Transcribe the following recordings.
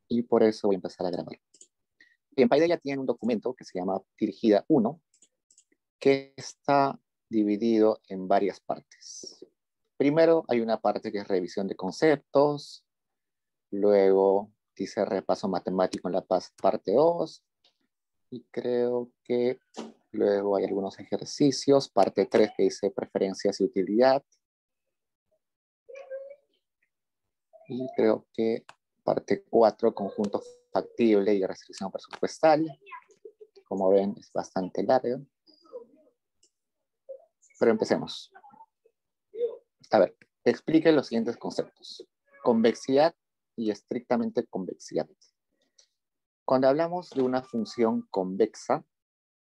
y por eso voy a empezar a grabar. En PyDia tiene un documento que se llama Dirigida 1, que está dividido en varias partes. Primero hay una parte que es revisión de conceptos, luego dice repaso matemático en la parte 2, y creo que luego hay algunos ejercicios, parte 3 que dice preferencias y utilidad, y creo que parte 4, conjunto factible y restricción presupuestal. Como ven, es bastante largo. Pero empecemos. A ver, explique los siguientes conceptos. Convexidad y estrictamente convexidad. Cuando hablamos de una función convexa,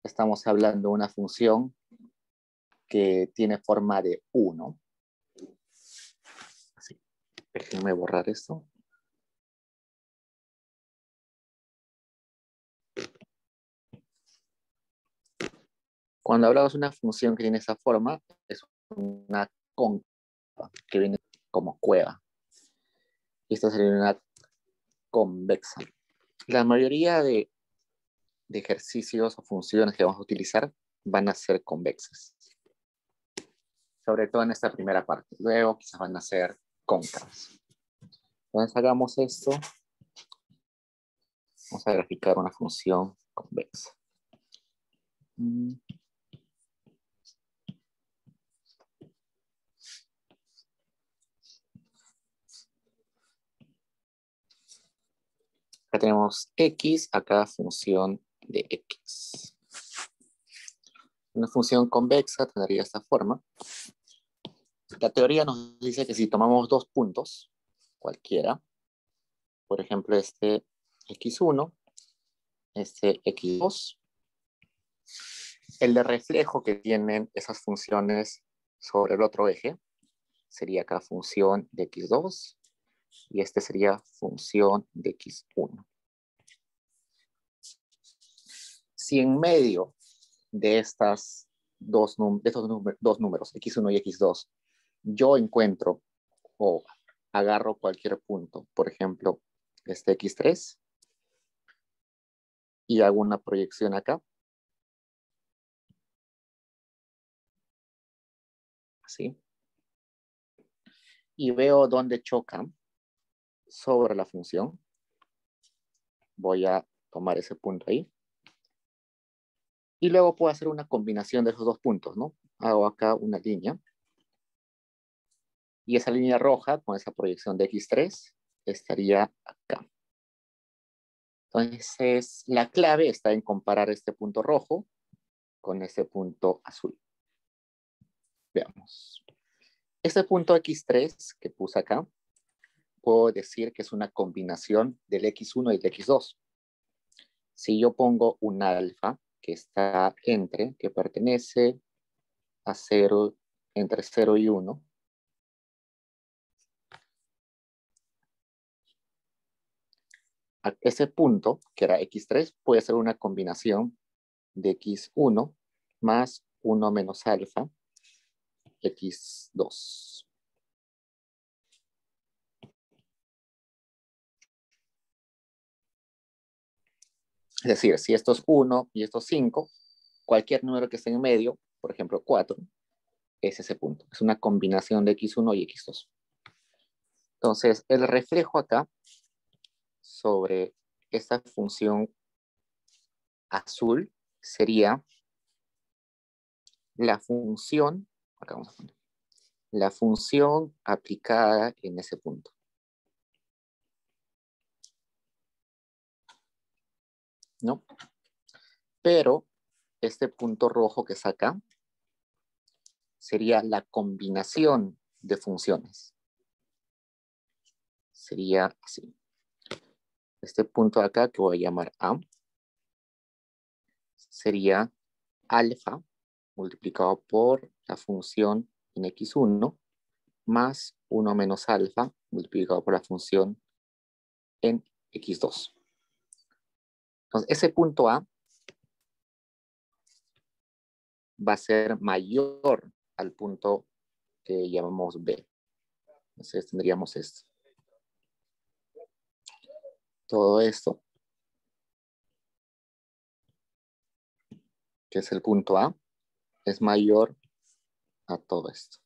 estamos hablando de una función que tiene forma de 1. Así. Déjenme borrar esto. Cuando hablamos de una función que tiene esa forma, es una cóncava, que viene como cueva. Y esta sería una convexa. La mayoría de ejercicios o funciones que vamos a utilizar van a ser convexas. Sobre todo en esta primera parte. Luego quizás van a ser cóncavas. Entonces hagamos esto. Vamos a graficar una función convexa. Acá tenemos x, acá función de x. Una función convexa tendría esta forma. La teoría nos dice que si tomamos dos puntos, cualquiera, por ejemplo este x1, este x2, el de reflejo que tienen esas funciones sobre el otro eje sería acá función de x2 y este sería función de x1. Si en medio de estos dos números, x1 y x2, yo encuentro o agarro cualquier punto, por ejemplo, este x3, y hago una proyección acá, así, y veo dónde chocan sobre la función, voy a tomar ese punto ahí, y luego puedo hacer una combinación de esos dos puntos, ¿no? Hago acá una línea, y esa línea roja con esa proyección de x3 estaría acá. Entonces, la clave está en comparar este punto rojo con este punto azul. Veamos. Este punto x3 que puse acá, puedo decir que es una combinación del x1 y del x2. Si yo pongo un alfa que está que pertenece a 0, entre 0 y 1, ese punto, que era x3, puede ser una combinación de x1 más 1 menos alfa, x2. Es decir, si esto es 1 y esto es 5, cualquier número que esté en medio, por ejemplo 4, es ese punto. Es una combinación de x1 y x2. Entonces, el reflejo acá sobre esta función azul sería la función, acá vamos a poner, la función aplicada en ese punto. ¿No? Pero este punto rojo que saca sería la combinación de funciones. Sería así. Este punto de acá que voy a llamar A sería alfa multiplicado por la función en x1 más 1 menos alfa multiplicado por la función en x2. Entonces, ese punto A va a ser mayor al punto que llamamos B. Entonces tendríamos esto. todo esto, que es el punto A, es mayor a todo esto.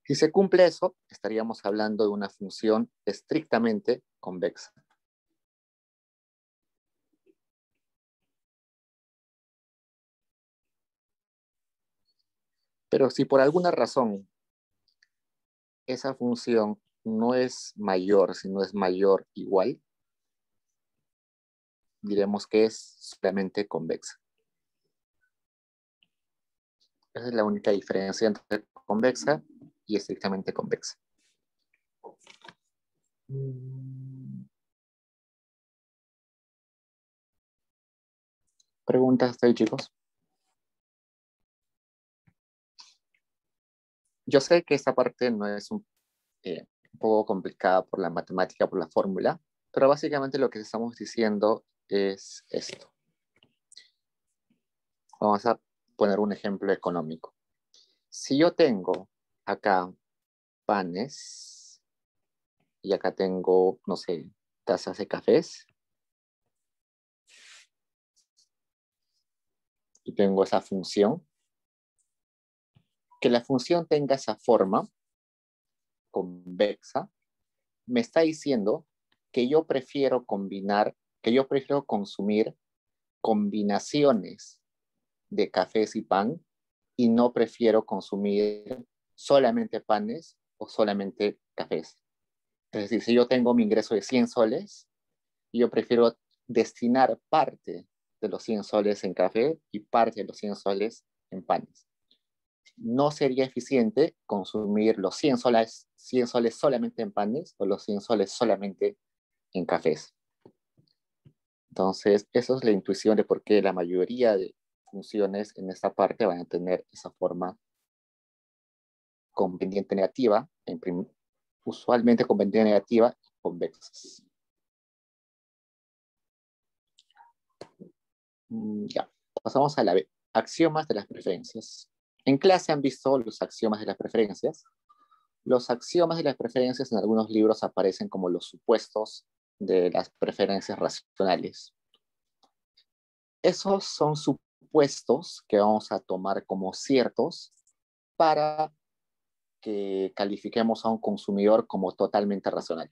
Si se cumple eso, estaríamos hablando de una función estrictamente convexa. Pero si por alguna razón esa función no es mayor, sino es mayor igual, diremos que es solamente convexa. Esa es la única diferencia entre convexa y estrictamente convexa. ¿Preguntas hasta ahí, chicos? Yo sé que esta parte no es un poco complicada por la matemática, por la fórmula, pero básicamente lo que estamos diciendo es esto. Vamos a poner un ejemplo económico. Si yo tengo acá panes y acá tengo, no sé, tazas de cafés y tengo esa función, que la función tenga esa forma convexa, me está diciendo que yo prefiero combinar, que yo prefiero consumir combinaciones de cafés y pan y no prefiero consumir solamente panes o solamente cafés. Es decir, si yo tengo mi ingreso de 100 soles, yo prefiero destinar parte de los 100 soles en café y parte de los 100 soles en panes. No sería eficiente consumir los 100 soles solamente en panes o los 100 soles solamente en cafés. Entonces, eso es la intuición de por qué la mayoría de funciones en esta parte van a tener esa forma con pendiente negativa, usualmente con pendiente negativa y convexas. Ya, pasamos a la B. Axiomas de las preferencias. En clase han visto los axiomas de las preferencias. Los axiomas de las preferencias en algunos libros aparecen como los supuestos de las preferencias racionales. Esos son supuestos que vamos a tomar como ciertos para que califiquemos a un consumidor como totalmente racional.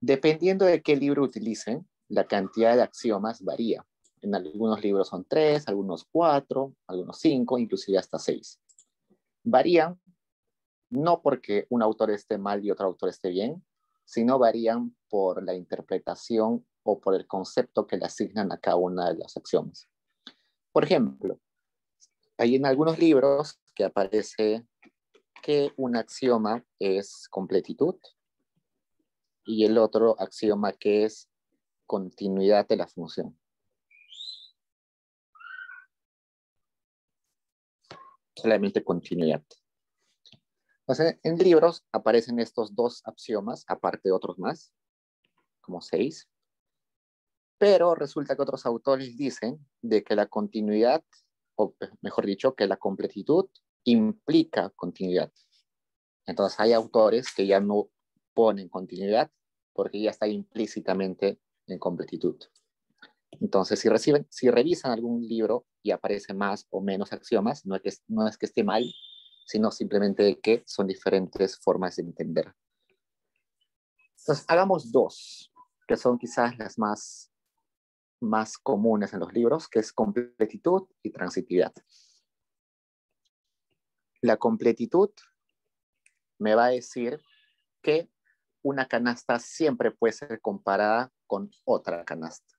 Dependiendo de qué libro utilicen, la cantidad de axiomas varía. En algunos libros son 3, algunos 4, algunos 5, inclusive hasta 6. Varían no porque un autor esté mal y otro autor esté bien, sino varían por la interpretación o por el concepto que le asignan a cada una de los axiomas. Por ejemplo, hay en algunos libros que aparece que un axioma es completitud y el otro axioma que es continuidad de la función. Solamente continuidad. Entonces, en libros aparecen estos dos axiomas, aparte de otros más, como 6. Pero resulta que otros autores dicen de que la continuidad, o mejor dicho, que la completitud implica continuidad. Entonces hay autores que ya no ponen continuidad porque ya está implícitamente en completitud. Entonces, si revisan algún libro y aparece más o menos axiomas, no es que esté mal, sino simplemente que son diferentes formas de entender. Entonces, hagamos dos, que son quizás las más comunes en los libros, que es completitud y transitividad. La completitud me va a decir que una canasta siempre puede ser comparada con otra canasta.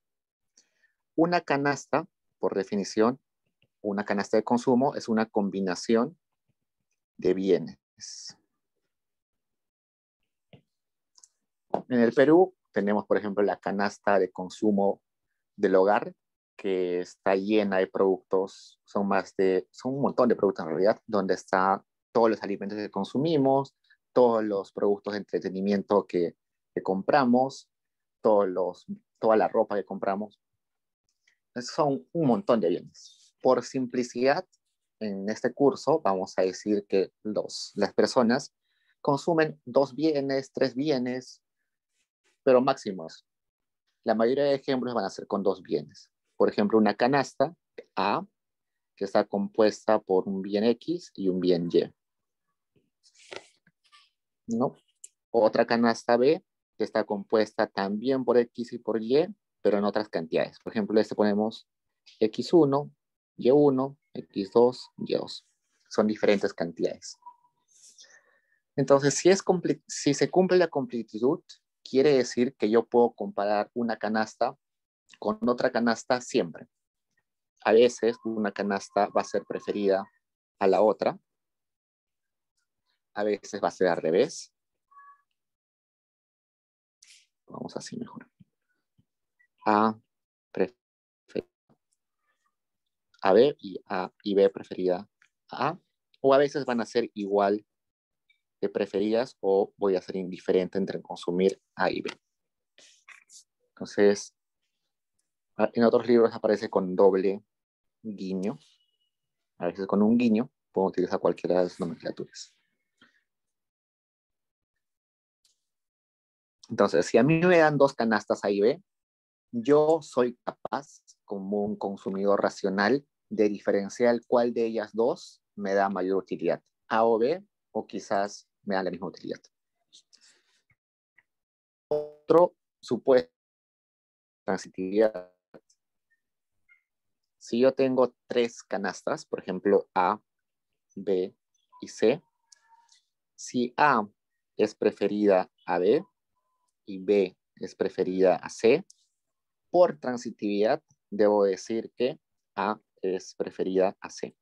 Una canasta, por definición, una canasta de consumo es una combinación de bienes. En el Perú tenemos, por ejemplo, la canasta de consumo del hogar, que está llena de productos, son un montón de productos en realidad, donde está todos los alimentos que consumimos, todos los productos de entretenimiento que compramos, toda la ropa que compramos. Son un montón de bienes. Por simplicidad, en este curso vamos a decir que las personas consumen 2 bienes, 3 bienes, pero máximos. La mayoría de ejemplos van a ser con 2 bienes. Por ejemplo, una canasta A que está compuesta por un bien X y un bien Y, ¿no? Otra canasta B que está compuesta también por X y por Y, pero en otras cantidades. Por ejemplo, ponemos X1, Y1, X2, Y2. Son diferentes cantidades. Entonces, si se cumple la completitud, quiere decir que yo puedo comparar una canasta con otra canasta siempre. A veces una canasta va a ser preferida a la otra. A veces va a ser al revés. Vamos así mejor. A B y A y B preferida a A. O a veces van a ser igual de preferidas o voy a ser indiferente entre consumir A y B. Entonces, en otros libros aparece con doble guiño. A veces con un guiño puedo utilizar cualquiera de las nomenclaturas. Entonces, si a mí me dan 2 canastas A y B, yo soy capaz, como un consumidor racional, de diferenciar cuál de ellas dos me da mayor utilidad, A o B, o quizás me da la misma utilidad. Otro supuesto, transitividad. Si yo tengo 3 canastas, por ejemplo, A, B y C, si A es preferida a B y B es preferida a C, por transitividad debo decir que A es preferida a C.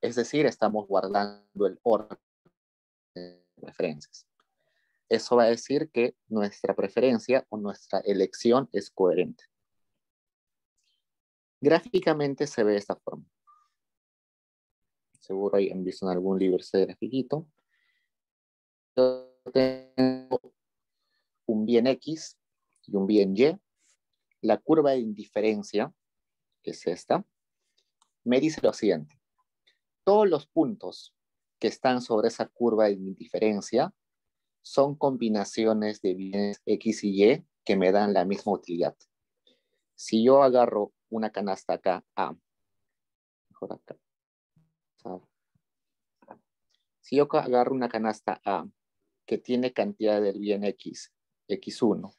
Es decir, estamos guardando el orden de referencias. Eso va a decir que nuestra preferencia o nuestra elección es coherente. Gráficamente se ve de esta forma. Seguro han visto en algún libro ese grafiquito. Yo tengo un bien X y un bien Y. La curva de indiferencia, que es esta, me dice lo siguiente. Todos los puntos que están sobre esa curva de indiferencia son combinaciones de bienes X y Y que me dan la misma utilidad. Si yo agarro una canasta acá, A, mejor acá. Si yo agarro una canasta A que tiene cantidad del bien X, X1,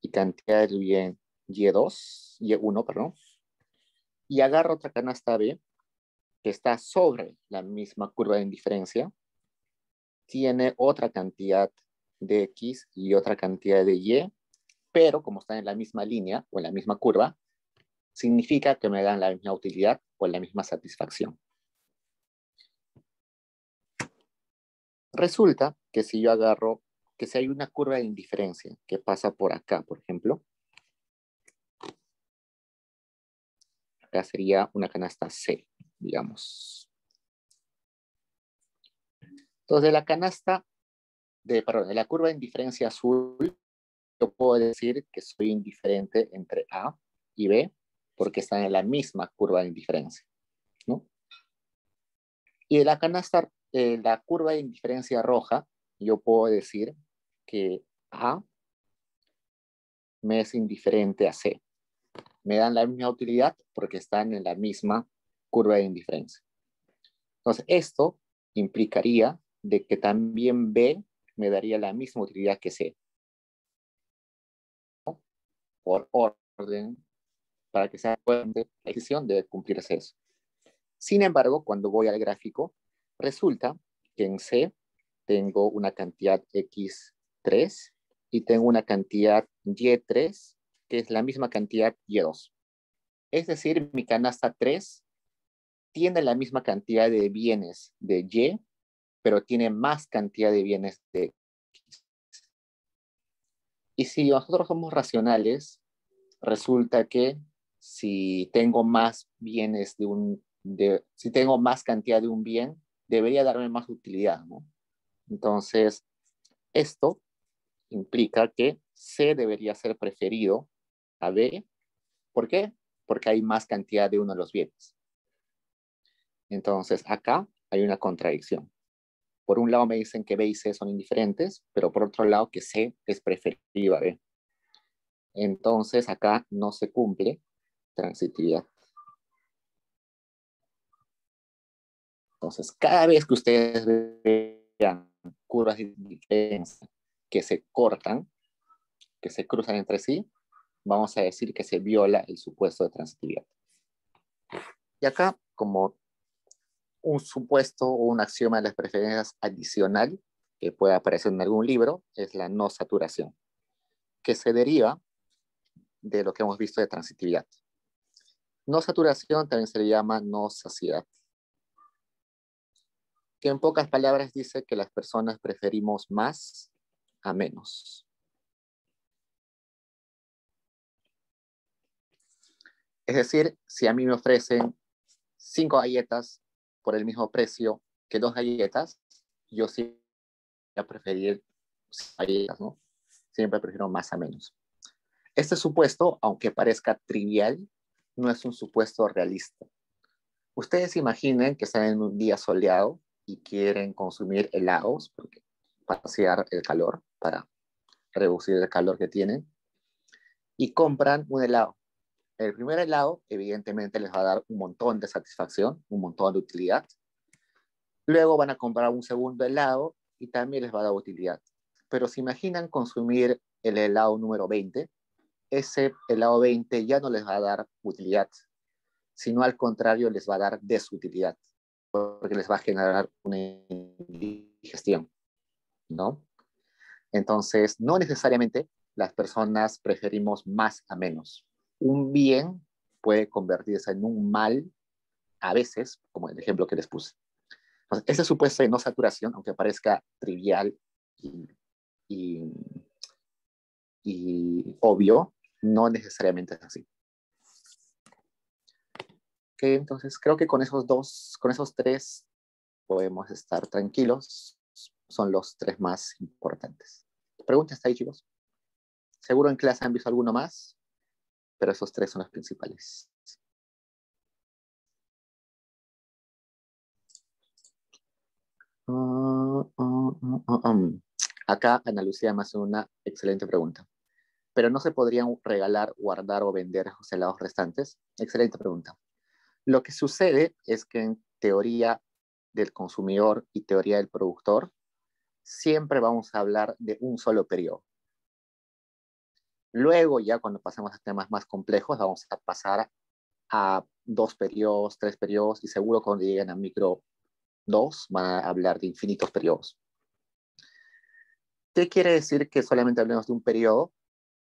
y cantidad del bien Y2, Y1, perdón, y agarro otra canasta B que está sobre la misma curva de indiferencia, tiene otra cantidad de X y otra cantidad de Y, pero como están en la misma línea o en la misma curva, significa que me dan la misma utilidad o la misma satisfacción. Resulta que si yo agarro, que si hay una curva de indiferencia que pasa por acá, por ejemplo, acá sería una canasta C, digamos. Entonces, de la canasta, de la curva de indiferencia azul, yo puedo decir que soy indiferente entre A y B porque están en la misma curva de indiferencia, ¿no? Y de la canasta, la curva de indiferencia roja, yo puedo decir que A me es indiferente a C. Me dan la misma utilidad porque están en la misma curva de indiferencia. Entonces, esto implicaría de que también B me daría la misma utilidad que C. ¿No? Por orden, para que sea coherente la decisión debe cumplirse eso. Sin embargo, cuando voy al gráfico, resulta que en C tengo una cantidad X3 y tengo una cantidad Y3, que es la misma cantidad Y2. Es decir, mi canasta 3 tiene la misma cantidad de bienes de Y, pero tiene más cantidad de bienes de X. Y si nosotros somos racionales, resulta que si tengo más bienes si tengo más cantidad de un bien, debería darme más utilidad, ¿no? Entonces, esto implica que C debería ser preferido a B. ¿Por qué? Porque hay más cantidad de uno de los bienes. Entonces, acá hay una contradicción. Por un lado me dicen que B y C son indiferentes, pero por otro lado que C es preferido a B. Entonces, acá no se cumple transitividad. Entonces, cada vez que ustedes vean curvas de diferencia que se cortan, que se cruzan entre sí, vamos a decir que se viola el supuesto de transitividad. Y acá, como un supuesto o un axioma de las preferencias adicional que puede aparecer en algún libro, es la no saturación, que se deriva de lo que hemos visto de transitividad. No saturación también se le llama no saciedad, que en pocas palabras dice que las personas preferimos más a menos. Es decir, si a mí me ofrecen 5 galletas por el mismo precio que 2 galletas, yo sí voy a preferir galletas, ¿no? Siempre prefiero más a menos. Este supuesto, aunque parezca trivial, no es un supuesto realista. Ustedes imaginen que están en un día soleado y quieren consumir helados para pasear el calor, para reducir el calor que tienen, y compran un helado. El primer helado, evidentemente, les va a dar un montón de satisfacción, un montón de utilidad. Luego van a comprar un segundo helado y también les va a dar utilidad. Pero si imaginan consumir el helado número 20, ese helado 20 ya no les va a dar utilidad, sino al contrario les va a dar desutilidad, porque les va a generar una indigestión, ¿no? Entonces, no necesariamente las personas preferimos más a menos. Un bien puede convertirse en un mal a veces, como el ejemplo que les puse. Entonces, ese supuesto de no saturación, aunque parezca trivial y, y, y obvio, no necesariamente es así. Okay, entonces, creo que con esos tres podemos estar tranquilos. Son los tres más importantes. ¿Preguntas ahí, chicos? Seguro en clase han visto alguno más, pero esos tres son los principales. Acá Ana Lucía me hace una excelente pregunta. ¿Pero no se podrían regalar, guardar o vender los helados restantes? Excelente pregunta. Lo que sucede es que en teoría del consumidor y teoría del productor, siempre vamos a hablar de un solo periodo. Luego, ya cuando pasemos a temas más complejos, vamos a pasar a 2 periodos, 3 periodos, y seguro cuando lleguen a micro 2 van a hablar de infinitos periodos. ¿Qué quiere decir que solamente hablemos de un periodo?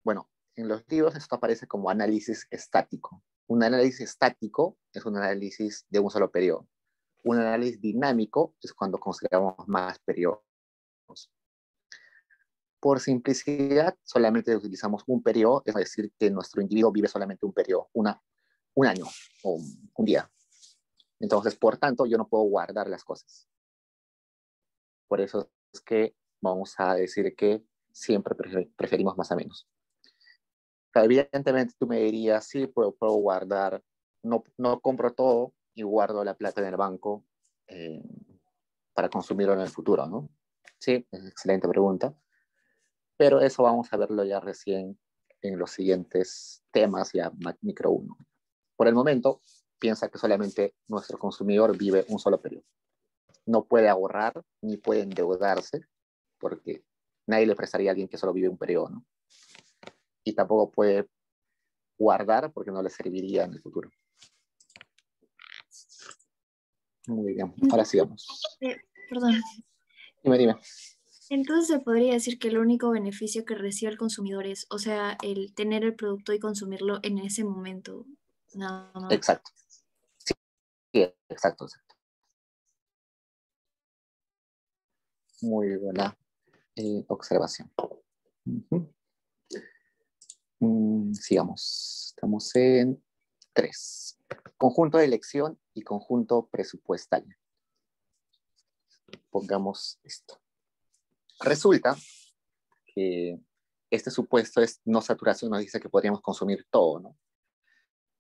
Bueno, en los libros esto aparece como análisis estático. Un análisis estático es un análisis de un solo periodo. Un análisis dinámico es cuando consideramos más periodos. Por simplicidad, solamente utilizamos un periodo, es decir, que nuestro individuo vive solamente un periodo, un año o un día. Entonces, por tanto, yo no puedo guardar las cosas. Por eso es que vamos a decir que siempre preferimos más a menos. Evidentemente, tú me dirías, sí, puedo guardar, no compro todo y guardo la plata en el banco para consumirlo en el futuro, ¿no? Sí, es una excelente pregunta. Pero eso vamos a verlo ya recién en los siguientes temas, ya micro 1. Por el momento, piensa que solamente nuestro consumidor vive un solo periodo. No puede ahorrar ni puede endeudarse, porque nadie le prestaría a alguien que solo vive un periodo, ¿no? Y tampoco puede guardar porque no le serviría en el futuro. Muy bien, ahora sigamos. Perdón. Dime. Entonces se podría decir que el único beneficio que recibe el consumidor es, o sea, el tener el producto y consumirlo en ese momento, nada más. Exacto. Sí, exacto. Muy buena observación. Sigamos. Estamos en 3. Conjunto de elección y conjunto presupuestal. Pongamos esto. Resulta que este supuesto es no saturación, nos dice que podríamos consumir todo, ¿no?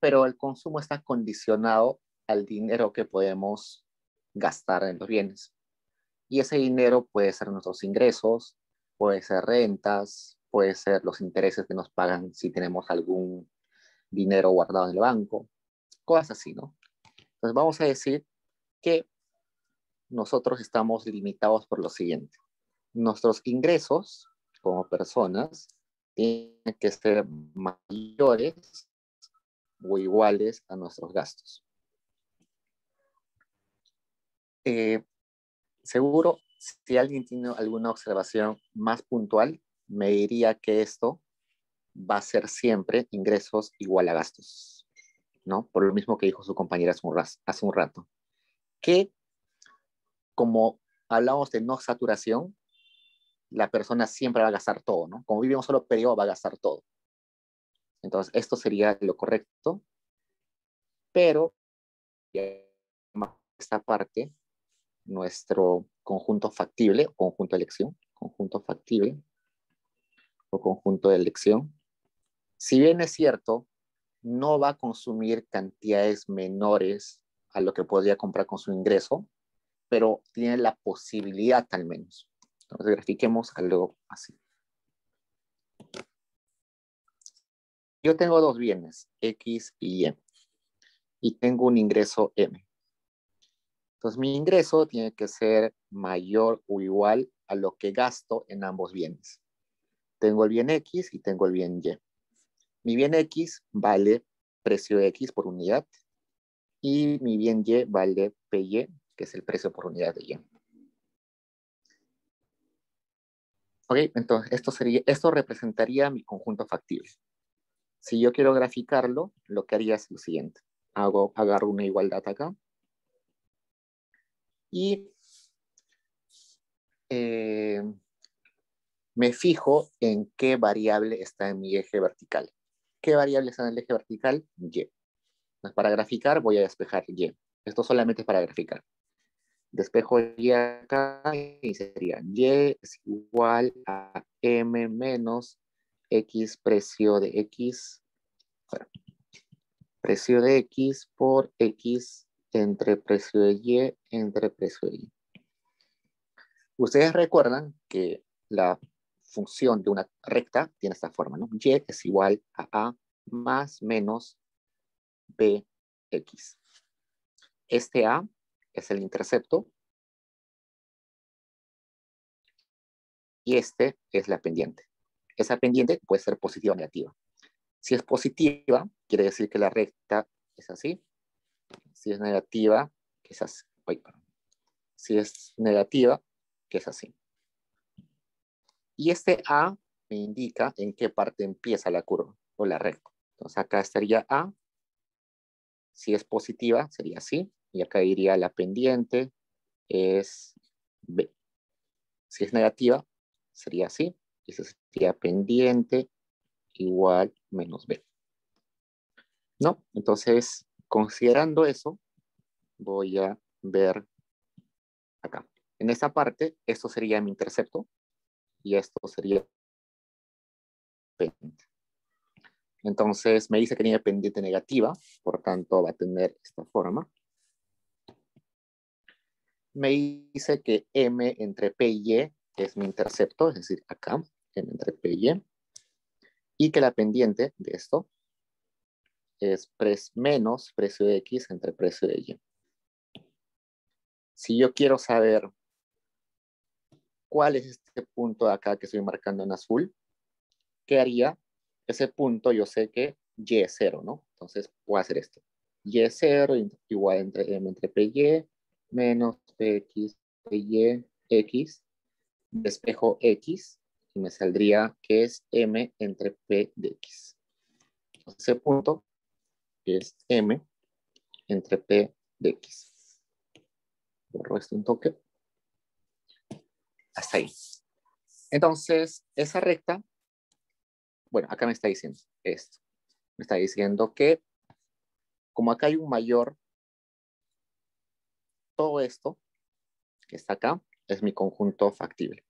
Pero el consumo está condicionado al dinero que podemos gastar en los bienes. Y ese dinero puede ser nuestros ingresos, puede ser rentas, puede ser los intereses que nos pagan si tenemos algún dinero guardado en el banco, cosas así, ¿no? Entonces vamos a decir que nosotros estamos limitados por lo siguiente. Nuestros ingresos como personas tienen que ser mayores o iguales a nuestros gastos. Seguro, si alguien tiene alguna observación más puntual, me diría que esto va a ser siempre ingresos igual a gastos, ¿no? Por lo mismo que dijo su compañera hace un rato. Que como hablamos de no saturación, la persona siempre va a gastar todo, ¿no? Como vive un solo periodo, va a gastar todo. Entonces, esto sería lo correcto, pero esta parte, nuestro conjunto factible, o conjunto de elección, conjunto factible, o conjunto de elección, si bien es cierto, no va a consumir cantidades menores a lo que podría comprar con su ingreso, pero tiene la posibilidad al menos. Entonces, grafiquemos algo así. Yo tengo dos bienes, X y Y tengo un ingreso M. Entonces, mi ingreso tiene que ser mayor o igual a lo que gasto en ambos bienes. Tengo el bien X y tengo el bien Y. Mi bien X vale precio X por unidad y mi bien Y vale PY, que es el precio por unidad de Y. Ok, entonces esto representaría mi conjunto factible. Si yo quiero graficarlo, lo que haría es lo siguiente. Agarro una igualdad acá y me fijo en qué variable está en mi eje vertical. ¿Qué variable está en el eje vertical? Y. Entonces, para graficar voy a despejar Y. Esto solamente es para graficar. Despejo Y acá y sería Y es igual a M menos X precio de X. Bueno, precio de X por X entre precio de Y entre precio de Y. Ustedes recuerdan que la función de una recta tiene esta forma, ¿no? Y es igual a más menos BX. Este A es el intercepto y este es la pendiente. Esa pendiente puede ser positiva o negativa. Si es positiva, quiere decir que la recta es así. Si es negativa, que es así. Si es negativa, que es así. Y este A me indica en qué parte empieza la curva o la recta. Entonces acá estaría A. Si es positiva, sería así. Y acá iría la pendiente, es B. Si es negativa, sería así. Y eso sería pendiente igual menos B. ¿No? Entonces, considerando eso, voy a ver acá. En esta parte, esto sería mi intercepto y esto sería pendiente. Entonces, me dice que tiene pendiente negativa, por tanto, va a tener esta forma. Me dice que M entre P y Y es mi intercepto, es decir, acá, M entre P y que la pendiente de esto es menos precio de X entre precio de Y. Si yo quiero saber cuál es este punto de acá que estoy marcando en azul, ¿qué haría? Ese punto yo sé que Y es 0, ¿no? Entonces voy a hacer esto. Y es 0 igual entre M entre PY menos PX, PY, X. Despejo X y me saldría que es M entre P de X. Entonces, ese punto es M entre P de X. Borro esto un toque. Hasta ahí. Entonces, esa recta, bueno, acá me está diciendo esto. Me está diciendo que como acá hay un mayor, todo esto que está acá es mi conjunto factible.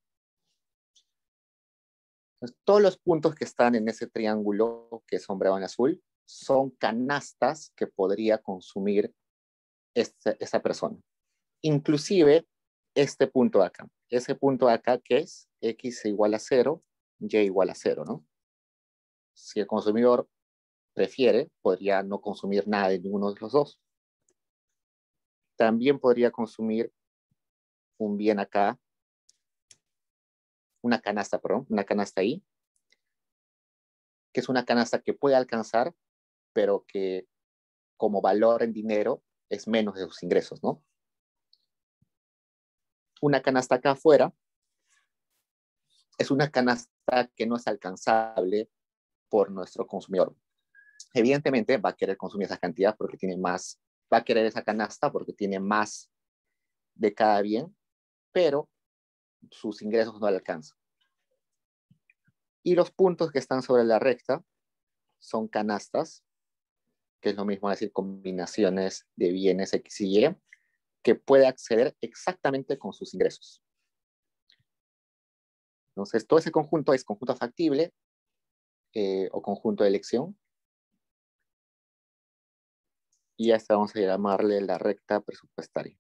Entonces, todos los puntos que están en ese triángulo que es sombreado en azul son canastas que podría consumir esta persona. Inclusive este punto de acá. Ese punto de acá que es X igual a 0, Y igual a 0, ¿no? Si el consumidor prefiere, podría no consumir nada de ninguno de los dos. También podría consumir un bien acá, una canasta ahí, que es una canasta que puede alcanzar, pero que como valor en dinero es menos de sus ingresos, ¿no? Una canasta acá afuera es una canasta que no es alcanzable por nuestro consumidor. Evidentemente va a querer consumir esa cantidad porque tiene más, va a querer esa canasta porque tiene más de cada bien, pero sus ingresos no le alcanzan. Y los puntos que están sobre la recta son canastas, que es lo mismo decir combinaciones de bienes X y Y, que puede acceder exactamente con sus ingresos. Entonces, todo ese conjunto es conjunto factible o conjunto de elección. Y a esta vamos a llamarle la recta presupuestaria.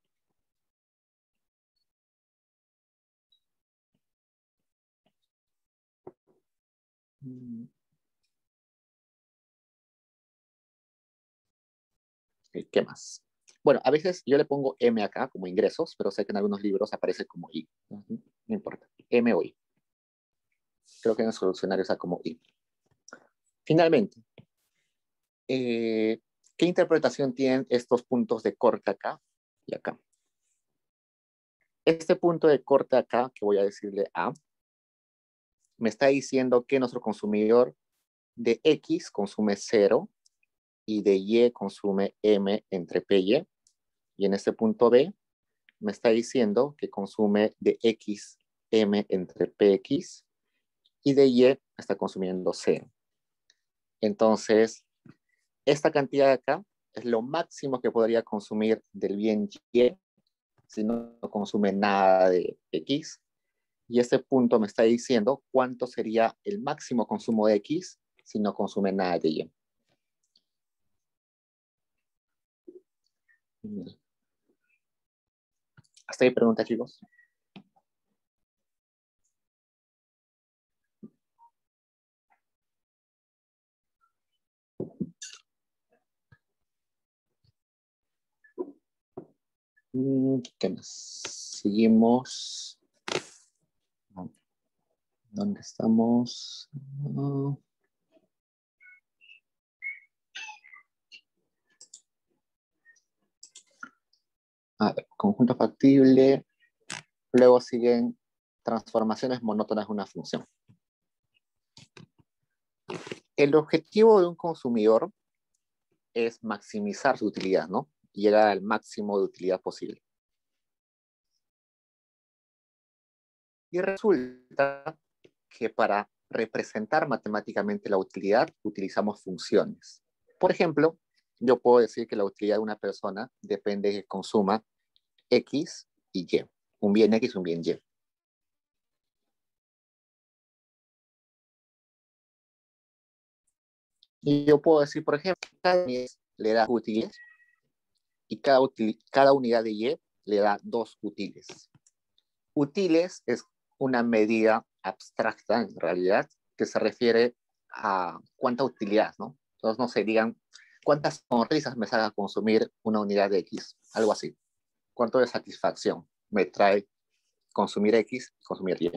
¿Qué más? Bueno, a veces yo le pongo M acá como ingresos, pero sé que en algunos libros aparece como I. No importa. M o I. Creo que en el solucionario está como I. Finalmente, ¿qué interpretación tienen estos puntos de corte acá y acá? Este punto de corte acá, que voy a decirle A, me está diciendo que nuestro consumidor de X consume 0 y de Y consume M entre P y Y. Y en este punto B me está diciendo que consume de X M entre PX y de Y está consumiendo 0. Entonces, esta cantidad de acá es lo máximo que podría consumir del bien Y si no consume nada de X. Y este punto me está diciendo cuánto sería el máximo consumo de X si no consume nada de Y. ¿Hasta ahí pregunta, chicos? ¿Qué más? Seguimos. ¿Dónde estamos? A ver, conjunto factible. Luego siguen transformaciones monótonas de una función. El objetivo de un consumidor es maximizar su utilidad, ¿no? Llegar al máximo de utilidad posible. Y resulta que para representar matemáticamente la utilidad utilizamos funciones. Por ejemplo, yo puedo decir que la utilidad de una persona depende de que consuma X y Y. Un bien X, un bien Y. Y yo puedo decir, por ejemplo, cada unidad le da útiles y cada unidad de Y le da 2 útiles. Útiles es una medida abstracta, en realidad, que se refiere a cuánta utilidad, ¿no? Entonces, no sé, digan, ¿cuántas sonrisas me saca consumir una unidad de X? Algo así. ¿Cuánto de satisfacción me trae consumir X y consumir Y?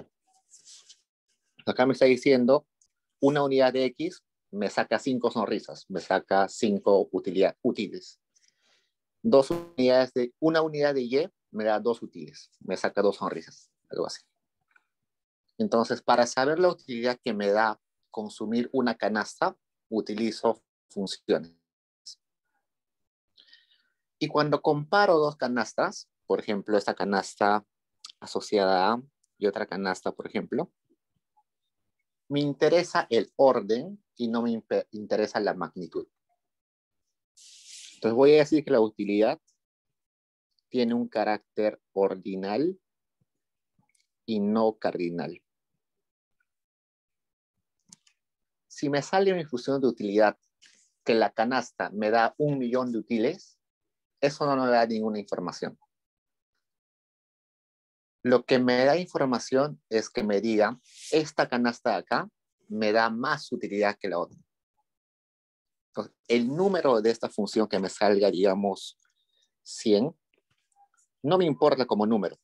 Acá me está diciendo, una unidad de X me saca 5 sonrisas, me saca 5 útiles. Una unidad de Y me da 2 útiles, me saca 2 sonrisas, algo así. Entonces, para saber la utilidad que me da consumir una canasta, utilizo funciones. Y cuando comparo dos canastas, por ejemplo, esta canasta asociada a y otra canasta, por ejemplo, me interesa el orden y no me interesa la magnitud. Entonces voy a decir que la utilidad tiene un carácter ordinal y no cardinal. Si me sale mi función de utilidad que la canasta me da 1 millón de útiles, eso no me da ninguna información. Lo que me da información es que me diga, esta canasta de acá me da más utilidad que la otra. Entonces, el número de esta función que me salga, digamos, 100, no me importa como número.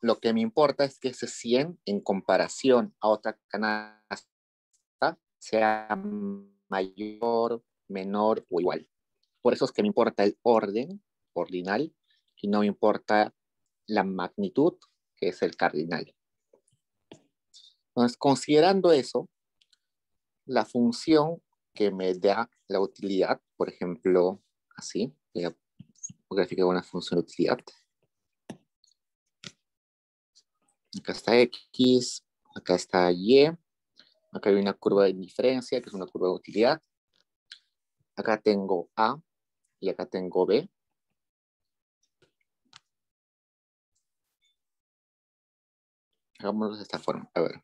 Lo que me importa es que ese 100 en comparación a otra canasta sea mayor, menor o igual. Por eso es que me importa el orden ordinal y no me importa la magnitud, que es el cardinal. Entonces, considerando eso, la función que me da la utilidad, por ejemplo, así, voy a graficar una función de utilidad. Acá está X, acá está Y, acá hay una curva de diferencia, que es una curva de utilidad. Acá tengo A y acá tengo B. Hagámoslo de esta forma. A ver.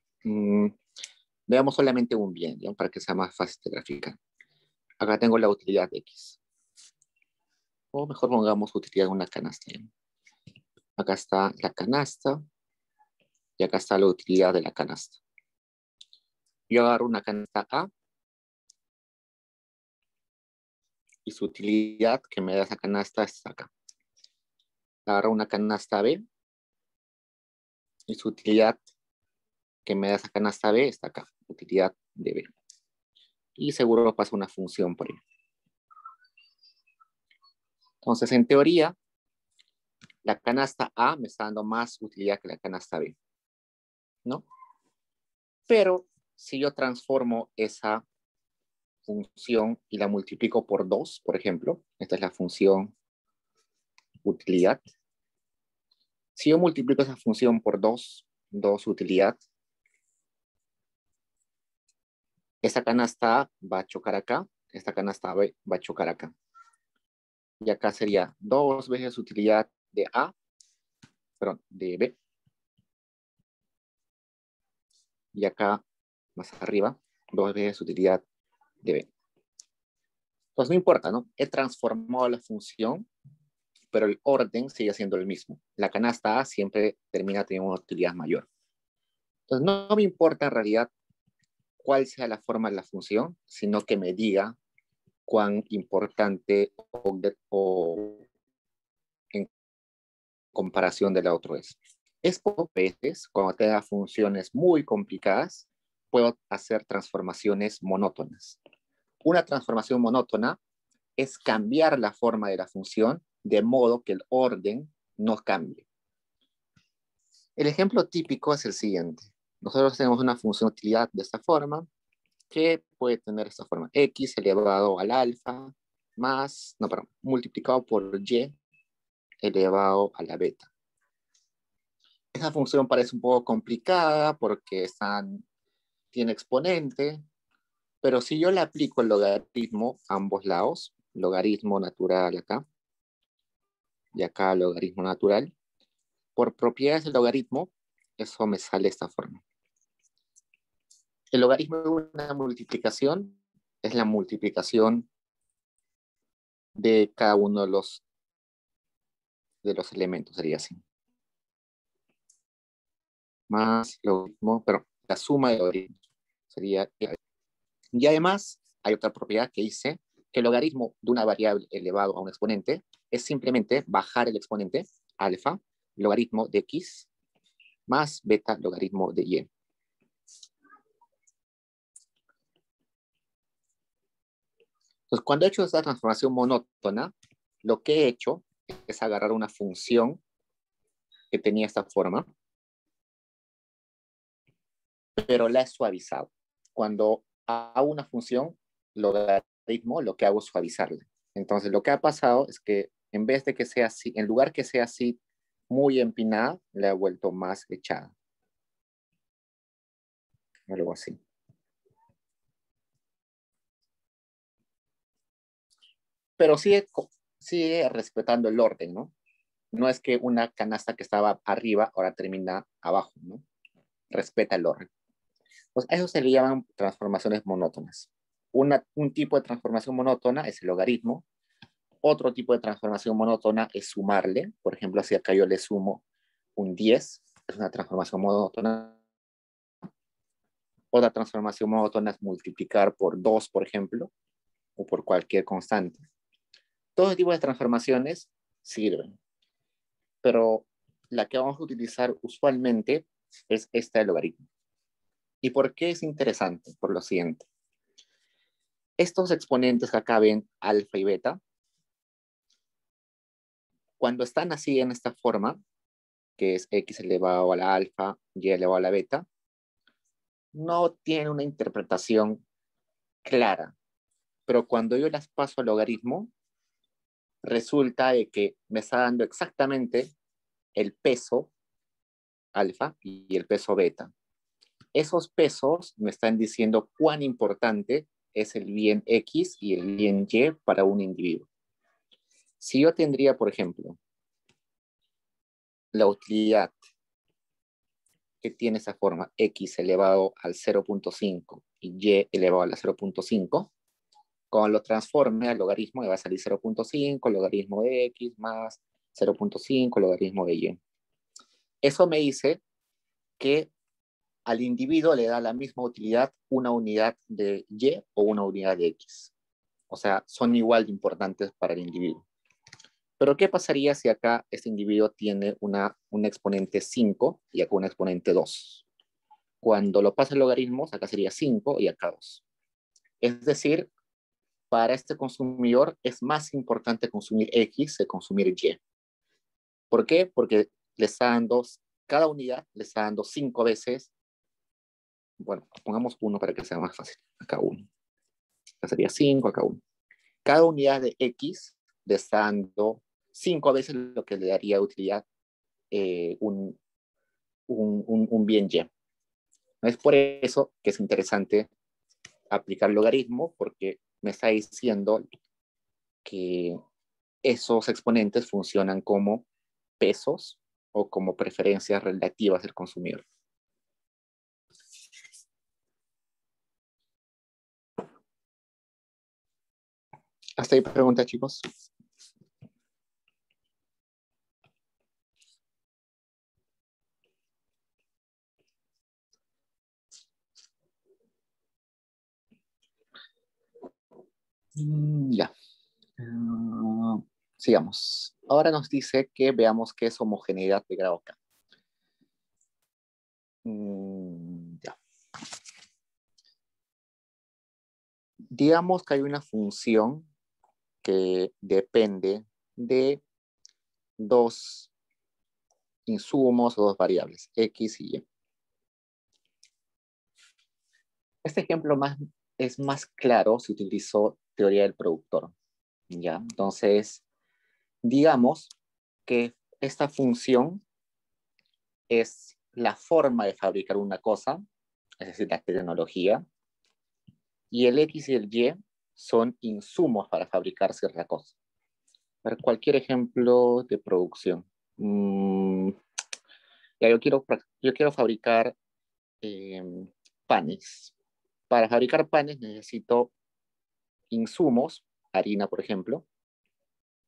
Veamos solamente un bien, ¿ya? Para que sea más fácil de graficar. Acá tengo la utilidad de X. O mejor pongamos utilidad en una canasta. ¿Ya? Acá está la canasta y acá está la utilidad de la canasta. Yo agarro una canasta A y su utilidad que me da esa canasta está acá. Agarro una canasta B y su utilidad que me da esa canasta B está acá. Utilidad de B. Y seguro pasa una función por ahí. Entonces, en teoría, la canasta A me está dando más utilidad que la canasta B, ¿no? Pero si yo transformo esa función y la multiplico por 2, por ejemplo, esta es la función utilidad. Si yo multiplico esa función por 2 utilidad, esta canasta A va a chocar acá, esta canasta B va a chocar acá. Y acá sería 2 veces utilidad de A, perdón, de B. Y acá, más arriba, 2 veces utilidad de B. Entonces no importa, ¿no? He transformado la función, pero el orden sigue siendo el mismo. La canasta A siempre termina teniendo una utilidad mayor. Entonces no me importa en realidad cuál sea la forma de la función, sino que me diga cuán importante o en comparación de la otra es. Es pocas veces, cuando tenga funciones muy complicadas, puedo hacer transformaciones monótonas. Una transformación monótona es cambiar la forma de la función de modo que el orden no cambie. El ejemplo típico es el siguiente. Nosotros tenemos una función de utilidad de esta forma, que puede tener esta forma. X elevado al alfa más, no, perdón, multiplicado por Y elevado a la beta. Esa función parece un poco complicada porque tiene exponente, pero si yo le aplico el logaritmo a ambos lados, logaritmo natural acá, y acá logaritmo natural, por propiedades del logaritmo, eso me sale de esta forma. El logaritmo de una multiplicación es la multiplicación de cada uno de los elementos, sería así. Más logaritmo, pero la suma de logaritmos sería. Y además, hay otra propiedad que dice que el logaritmo de una variable elevado a un exponente es simplemente bajar el exponente, alfa, logaritmo de x, más beta logaritmo de y. Entonces, cuando he hecho esta transformación monótona, lo que he hecho es agarrar una función que tenía esta forma, pero la he suavizado. Cuando hago una función logaritmo, lo que hago es suavizarla. Entonces, lo que ha pasado es que en vez de que sea así, en lugar que sea así muy empinada, la he vuelto más echada. Algo así. Pero sigue respetando el orden, ¿no? No es que una canasta que estaba arriba ahora termina abajo, ¿no? Respeta el orden. Pues eso se le llaman transformaciones monótonas. Un tipo de transformación monótona es el logaritmo. Otro tipo de transformación monótona es sumarle. Por ejemplo, si acá yo le sumo un 10, es una transformación monótona. Otra transformación monótona es multiplicar por 2, por ejemplo, o por cualquier constante. Todo tipo de transformaciones sirven, pero la que vamos a utilizar usualmente es esta de logaritmo. ¿Y por qué es interesante? Por lo siguiente. Estos exponentes que acá ven, alfa y beta, cuando están así en esta forma, que es x elevado a la alfa, y elevado a la beta, no tienen una interpretación clara. Pero cuando yo las paso al logaritmo, resulta de que me está dando exactamente el peso alfa y el peso beta. Esos pesos me están diciendo cuán importante es el bien X y el bien Y para un individuo. Si yo tendría, por ejemplo, la utilidad que tiene esa forma, X elevado al 0.5 y Y elevado a la 0.5, cuando lo transforme al logaritmo me va a salir 0.5, logaritmo de X más 0.5, logaritmo de Y. Eso me dice que al individuo le da la misma utilidad una unidad de Y o una unidad de X. O sea, son igual de importantes para el individuo. Pero ¿qué pasaría si acá este individuo tiene un exponente 5 y acá un exponente 2? Cuando lo pasa el logaritmo, acá sería 5 y acá 2. Es decir, para este consumidor es más importante consumir X que consumir Y. ¿Por qué? Porque le está dando, cada unidad le está dando 5 veces. Bueno, pongamos 1 para que sea más fácil. Acá 1. Acá sería 5, acá 1. Cada unidad de X le está dando 5 veces lo que le daría utilidad un bien Y. Es por eso que es interesante aplicar logaritmo, porque me está diciendo que esos exponentes funcionan como pesos o como preferencias relativas del consumidor. Hasta ahí pregunta, chicos. Ya. Sigamos. Ahora nos dice que veamos qué es homogeneidad de grado K. Ya. Digamos que hay una función que depende de dos insumos o dos variables, X y Y. Este ejemplo es más claro si utilizo teoría del productor. ¿Ya? Entonces, digamos que esta función es la forma de fabricar una cosa, es decir, la tecnología, y el X y el Y son insumos para fabricar cierta cosa. Para cualquier ejemplo de producción. Ya, yo quiero fabricar panes. Para fabricar panes necesito insumos, harina, por ejemplo,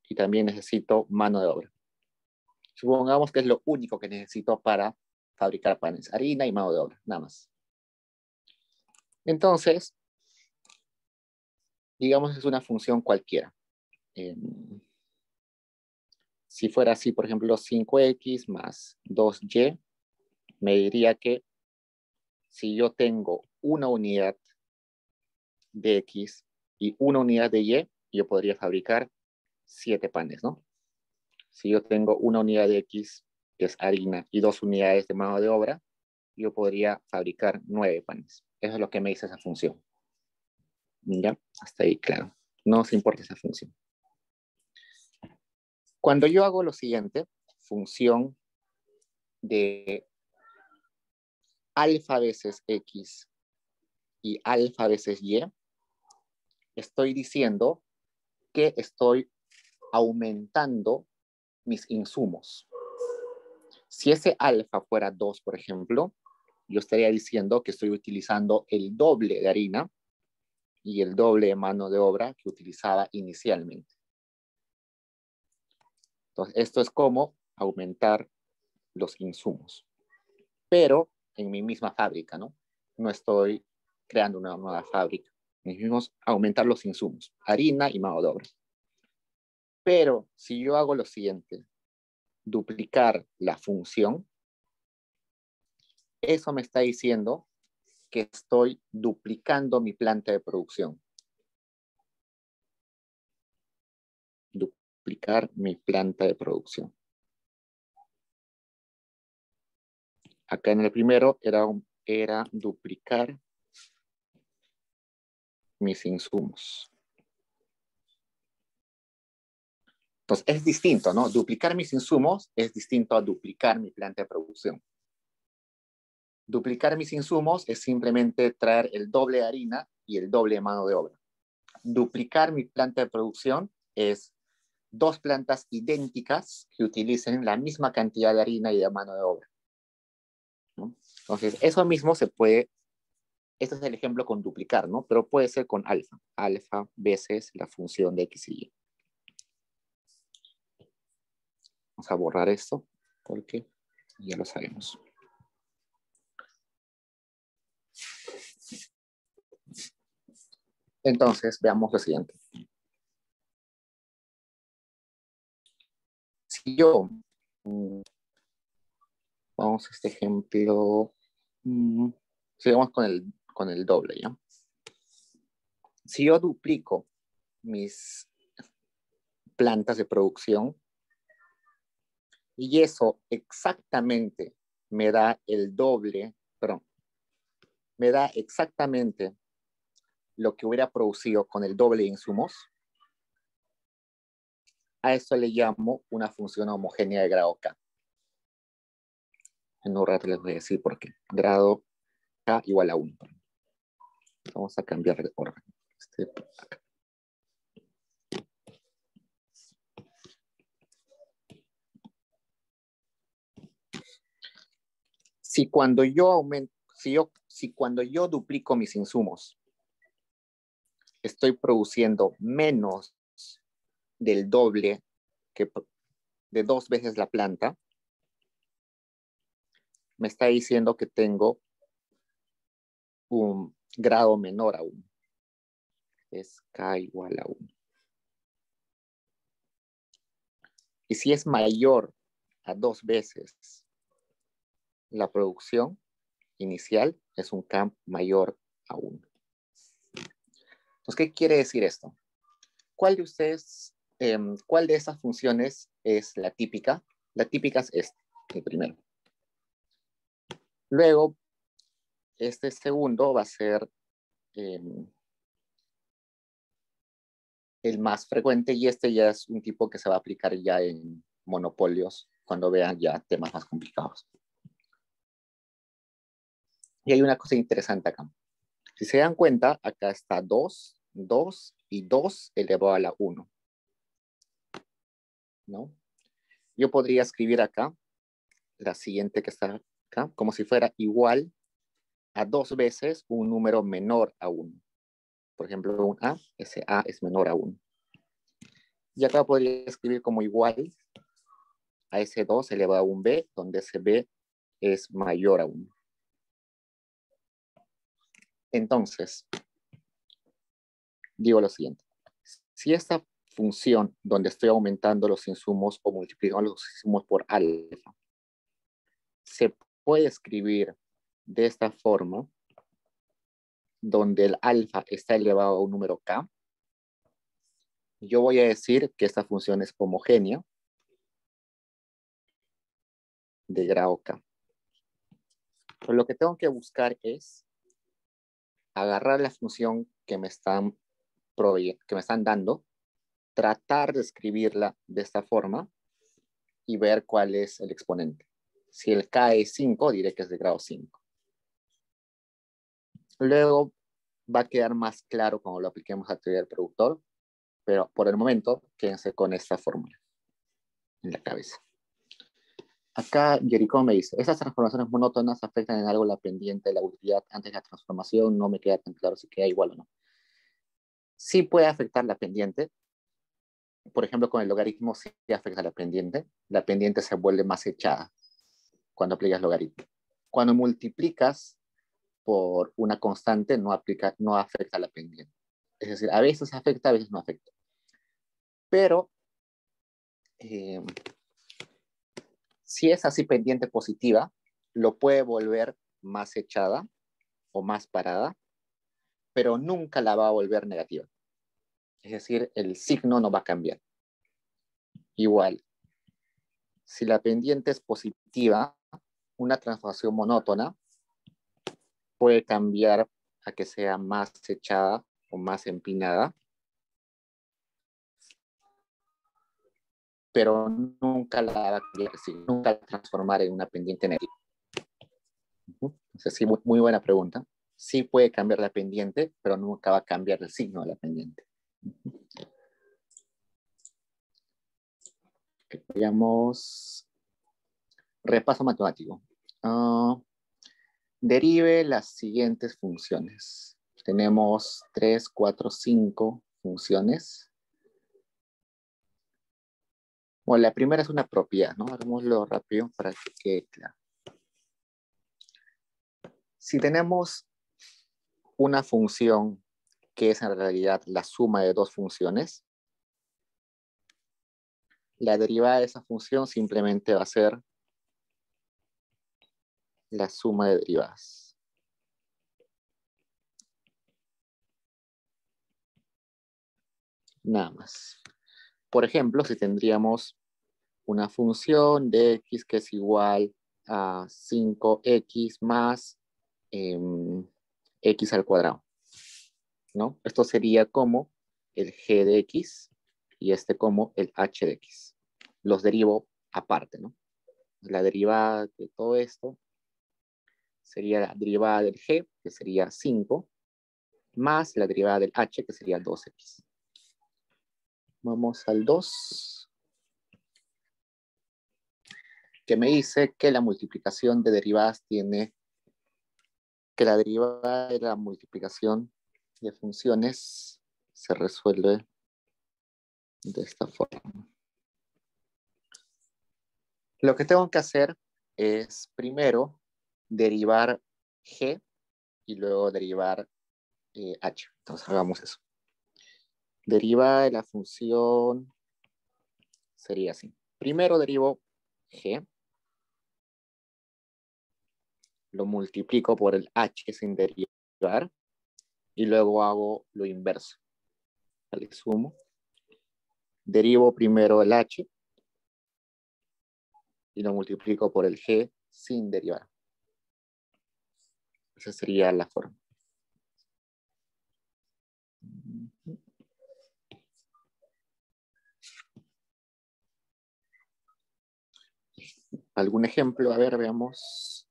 y también necesito mano de obra. Supongamos que es lo único que necesito para fabricar panes, harina y mano de obra, nada más. Entonces, digamos que es una función cualquiera. Si fuera así, por ejemplo, 5x más 2y, me diría que si yo tengo una unidad de X y una unidad de Y, yo podría fabricar 7 panes, ¿no? Si yo tengo una unidad de X, que es harina, y 2 unidades de mano de obra, yo podría fabricar 9 panes. Eso es lo que me dice esa función. ¿Ya? Hasta ahí, claro. No nos importa esa función. Cuando yo hago lo siguiente, función de alfa veces X y alfa veces Y, estoy diciendo que estoy aumentando mis insumos. Si ese alfa fuera 2, por ejemplo, yo estaría diciendo que estoy utilizando el doble de harina y el doble de mano de obra que utilizaba inicialmente. Entonces, esto es como aumentar los insumos. Pero en mi misma fábrica, ¿no? No estoy creando una nueva fábrica. Necesitamos aumentar los insumos, harina y mano de obra. Pero si yo hago lo siguiente, duplicar la función, eso me está diciendo que estoy duplicando mi planta de producción. Duplicar mi planta de producción. Acá en el primero era duplicar mis insumos. Entonces es distinto, ¿no? Duplicar mis insumos es distinto a duplicar mi planta de producción. Duplicar mis insumos es simplemente traer el doble de harina y el doble de mano de obra. Duplicar mi planta de producción es dos plantas idénticas que utilicen la misma cantidad de harina y de mano de obra, ¿no? Entonces, eso mismo se puede, este es el ejemplo con duplicar, ¿no? Pero puede ser con alfa. Alfa veces la función de x y y. Vamos a borrar esto porque ya lo sabemos. Entonces, veamos lo siguiente. Si yo, vamos a este ejemplo, sigamos con el doble, ¿ya? Si yo duplico mis plantas de producción y eso exactamente me da el doble, perdón, me da exactamente lo que hubiera producido con el doble de insumos, a eso le llamo una función homogénea de grado K. En un rato les voy a decir por qué. Grado K igual a 1. Vamos a cambiar de orden. Acá. Si cuando yo duplico mis insumos, estoy produciendo menos del doble de 2 veces la planta, me está diciendo que tengo un grado menor a 1. Es K igual a 1. Y si es mayor a 2 veces la producción inicial, es un K mayor a 1. Entonces, ¿qué quiere decir esto? ¿Cuál de ustedes, cuál de esas funciones es la típica? La típica es esta, el primero. Luego, este segundo va a ser el más frecuente y este ya es un tipo que se va a aplicar ya en monopolios cuando vean ya temas más complicados. Y hay una cosa interesante acá. Si se dan cuenta, acá está 2, 2 y 2 elevado a la 1, ¿no? Yo podría escribir acá la siguiente que está acá, como si fuera igual a 2 veces un número menor a 1. Por ejemplo, un A, ese A es menor a 1. Y acá podría escribir como igual a ese 2 elevado a un B, donde ese B es mayor a 1. Entonces, digo lo siguiente. Si esta función donde estoy aumentando los insumos o multiplicando los insumos por alfa, se puede escribir de esta forma, donde el alfa está elevado a un número K, yo voy a decir que esta función es homogénea de grado K. Pero lo que tengo que buscar es agarrar la función que me están dando, tratar de escribirla de esta forma y ver cuál es el exponente. Si el K es 5, diré que es de grado 5. Luego va a quedar más claro cuando lo apliquemos a teoría del productor, pero por el momento quédense con esta fórmula en la cabeza. Acá Jericó me dice, ¿esas transformaciones monótonas afectan en algo la pendiente de la utilidad antes de la transformación? No me queda tan claro si queda igual o no. Sí puede afectar la pendiente, por ejemplo, con el logaritmo sí afecta a la pendiente se vuelve más echada cuando aplicas logaritmo. Cuando multiplicas por una constante no afecta a la pendiente. Es decir, a veces afecta, a veces no afecta. Pero si es así pendiente positiva, lo puede volver más echada o más parada, pero nunca la va a volver negativa. Es decir, el signo no va a cambiar. Igual, si la pendiente es positiva, una transformación monótona puede cambiar a que sea más echada o más empinada, pero nunca la va a cambiar, nunca la va a transformar en una pendiente negativa. Entonces, sí, muy buena pregunta. Sí puede cambiar la pendiente, pero nunca va a cambiar el signo de la pendiente. Veamos. Repaso matemático. Derive las siguientes funciones. Tenemos 3, 4, 5 funciones. Bueno, la primera es una propiedad, ¿no? Hagámoslo rápido para que quede claro. Si tenemos una función que es en realidad la suma de dos funciones, la derivada de esa función simplemente va a ser la suma de derivadas. Nada más. Por ejemplo, si tendríamos una función de x que es igual a 5x más x al cuadrado, ¿no? Esto sería como el g de x y este como el h de x. Los derivo aparte, ¿no? La derivada de todo esto sería la derivada del g, que sería 5, más la derivada del h, que sería 2x. Vamos al 2, que me dice que la multiplicación de derivadas tiene, que la derivada de la multiplicación de funciones se resuelve de esta forma. Lo que tengo que hacer es primero derivar g y luego derivar h. Entonces hagamos eso. Derivada de la función sería así. Primero derivo g, lo multiplico por el h sin derivar y luego hago lo inverso. Le sumo. Derivo primero el h y lo multiplico por el g sin derivar. Esa sería la forma. ¿Algún ejemplo? A ver, veamos.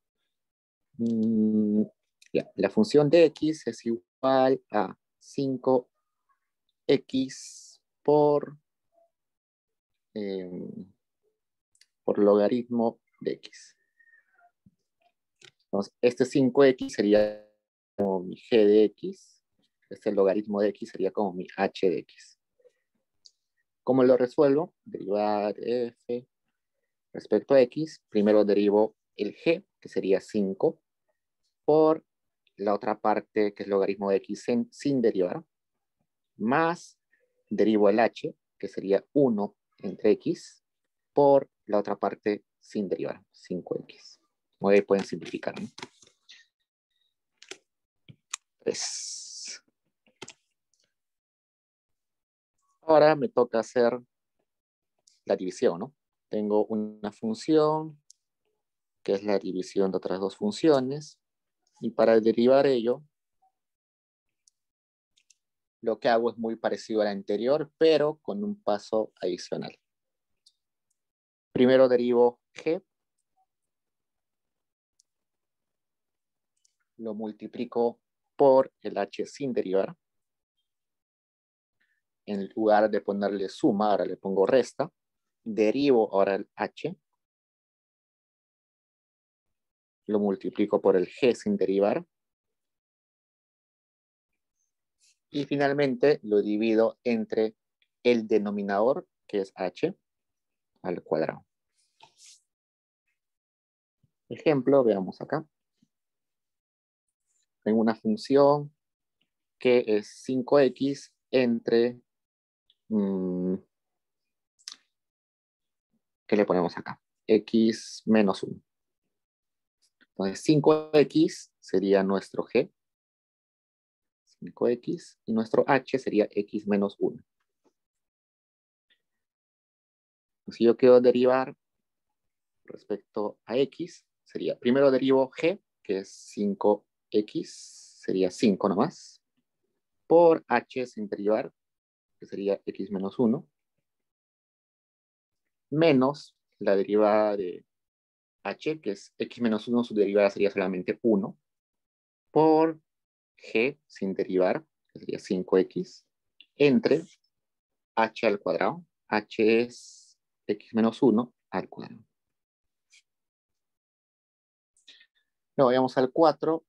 Ya, la función de x es igual a 5x por logaritmo de x. Entonces, este 5x sería como mi g de x. Este logaritmo de x sería como mi h de x. ¿Cómo lo resuelvo? Derivada de f respecto a x. Primero derivo el g, que sería 5, por la otra parte, que es logaritmo de x sin derivar, más derivo el h, que sería 1 entre x, por la otra parte sin derivar, 5x. Como ahí pueden simplificar, ¿no? 3. Ahora me toca hacer la división, ¿no? Tengo una función que es la división de otras dos funciones, y para derivar ello, lo que hago es muy parecido al anterior, pero con un paso adicional. Primero derivo g, lo multiplico por el h sin derivar. En lugar de ponerle suma, ahora le pongo resta. Derivo ahora el h, lo multiplico por el g sin derivar. Y finalmente lo divido entre el denominador, que es h, al cuadrado. Ejemplo, veamos acá. Tengo una función que es 5x entre... ¿qué le ponemos acá? X menos 1. Entonces 5x sería nuestro g. 5x y nuestro h sería x menos 1. Si yo quiero derivar respecto a x, sería primero derivo g, que es 5x, sería 5 nomás, por h sin derivar, que sería x menos 1, menos la derivada de h, que es x menos 1, su derivada sería solamente 1, por g sin derivar, que sería 5x, entre h al cuadrado. H es x menos 1 al cuadrado. Luego vayamos al 4,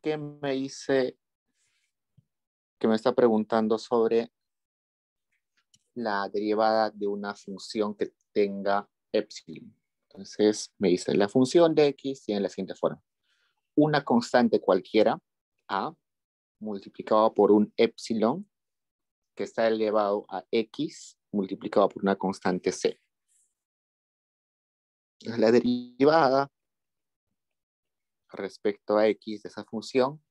que me dice, que me está preguntando sobre la derivada de una función que tenga epsilon. Entonces me dice, la función de x tiene la siguiente forma. Una constante cualquiera, a, multiplicado por un epsilon, que está elevado a x, multiplicado por una constante c. La derivada respecto a x de esa función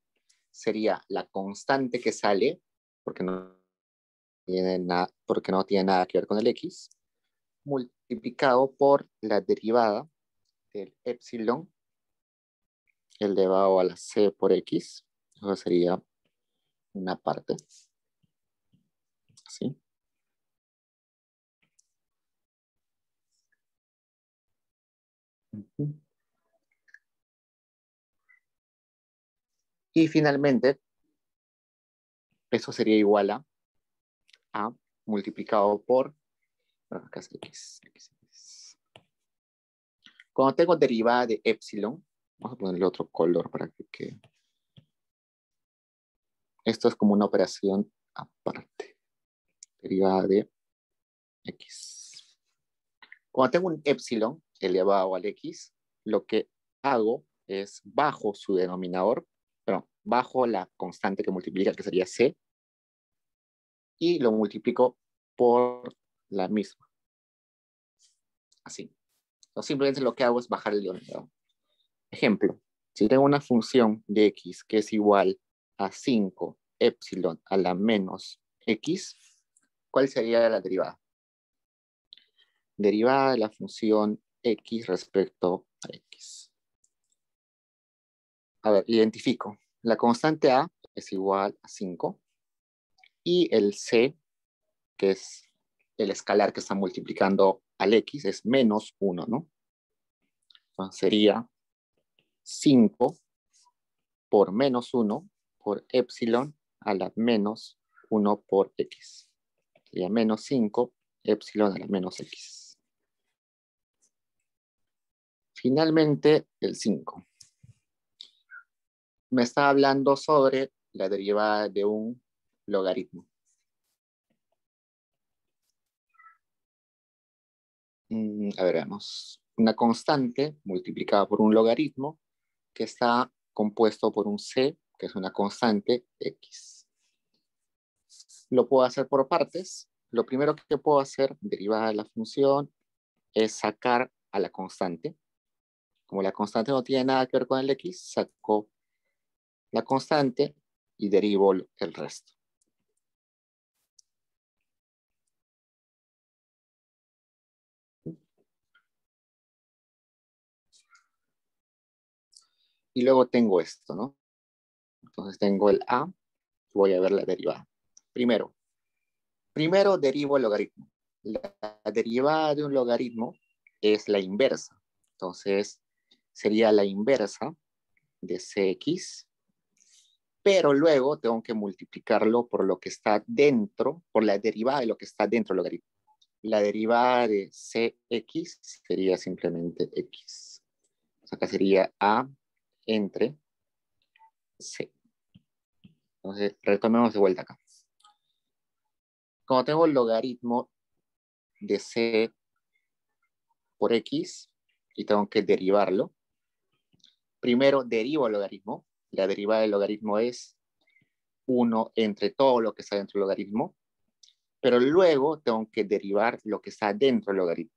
sería la constante que sale, porque no tiene nada que ver con el x, multiplicado por la derivada del epsilon elevado a la c por x. Eso sería una parte. ¿Sí? Y finalmente, eso sería igual a multiplicado por, bueno, acá es x. Cuando tengo derivada de epsilon, vamos a ponerle otro color para que quede. Esto es como una operación aparte. Derivada de x. Cuando tengo un epsilon elevado al x, lo que hago es bajo su denominador, pero bajo la constante que multiplica, que sería c, y lo multiplico por la misma. Así. Entonces, simplemente lo que hago es bajar el denominador. Ejemplo, si tengo una función de x que es igual a 5 epsilon a la menos x, ¿cuál sería la derivada? Derivada de la función x respecto a x. A ver, identifico. La constante a es igual a 5 y el c, que es el escalar que está multiplicando al x, es menos 1, ¿no? Entonces sería 5 por menos 1 por epsilon a la menos 1 por x. Sería menos 5 epsilon a la menos x. Finalmente, el 5. Me está hablando sobre la derivada de un logaritmo. A ver, veamos. Una constante multiplicada por un logaritmo que está compuesto por un c, que es una constante x. Lo puedo hacer por partes. Lo primero que puedo hacer, derivada de la función, es sacar a la constante. Como la constante no tiene nada que ver con el x, saco la constante y derivo el resto. Y luego tengo esto, ¿no? Entonces tengo el a, voy a ver la derivada. Primero derivo el logaritmo. La derivada de un logaritmo es la inversa. Entonces sería la inversa de cx, pero luego tengo que multiplicarlo por lo que está dentro, por la derivada de lo que está dentro del logaritmo. La derivada de cx sería simplemente x. Acá sería a entre c. Entonces retomemos de vuelta acá. Cuando tengo el logaritmo de c por x y tengo que derivarlo, primero derivo el logaritmo. La derivada del logaritmo es 1 entre todo lo que está dentro del logaritmo, pero luego tengo que derivar lo que está dentro del logaritmo.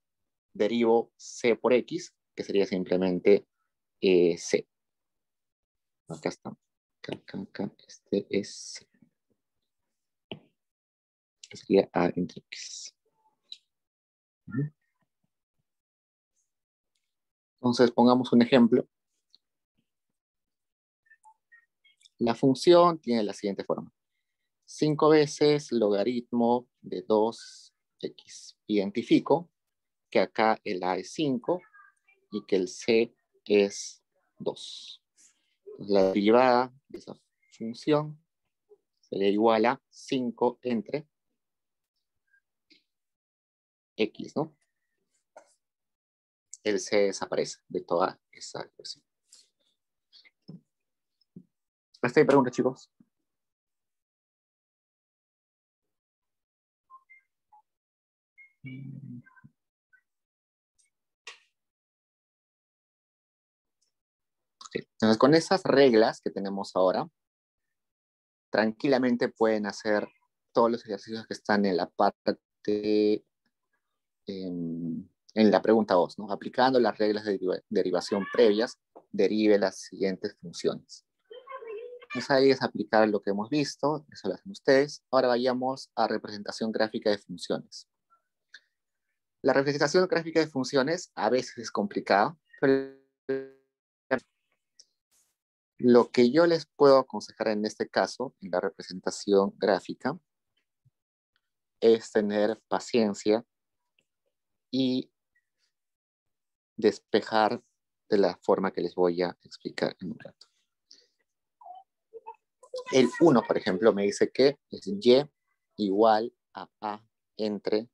Derivo c por x, que sería simplemente c. Acá está. Acá. Este es c. Que sería a entre x. Entonces, pongamos un ejemplo. La función tiene la siguiente forma. 5 veces logaritmo de 2x. Identifico que acá el a es 5 y que el c es 2. La derivada de esa función sería igual a 5 entre x, ¿no? El c desaparece de toda esa expresión. ¿Hasta ahí preguntas, chicos? Entonces, con esas reglas que tenemos ahora, tranquilamente pueden hacer todos los ejercicios que están en la parte, en la pregunta 2, ¿no? Aplicando las reglas de derivación previas, derive las siguientes funciones. Entonces ahí es aplicar lo que hemos visto, eso lo hacen ustedes. Ahora vayamos a representación gráfica de funciones. La representación gráfica de funciones a veces es complicada, pero lo que yo les puedo aconsejar en este caso, en la representación gráfica, es tener paciencia y despejar de la forma que les voy a explicar en un rato. El 1, por ejemplo, me dice que es y igual a entre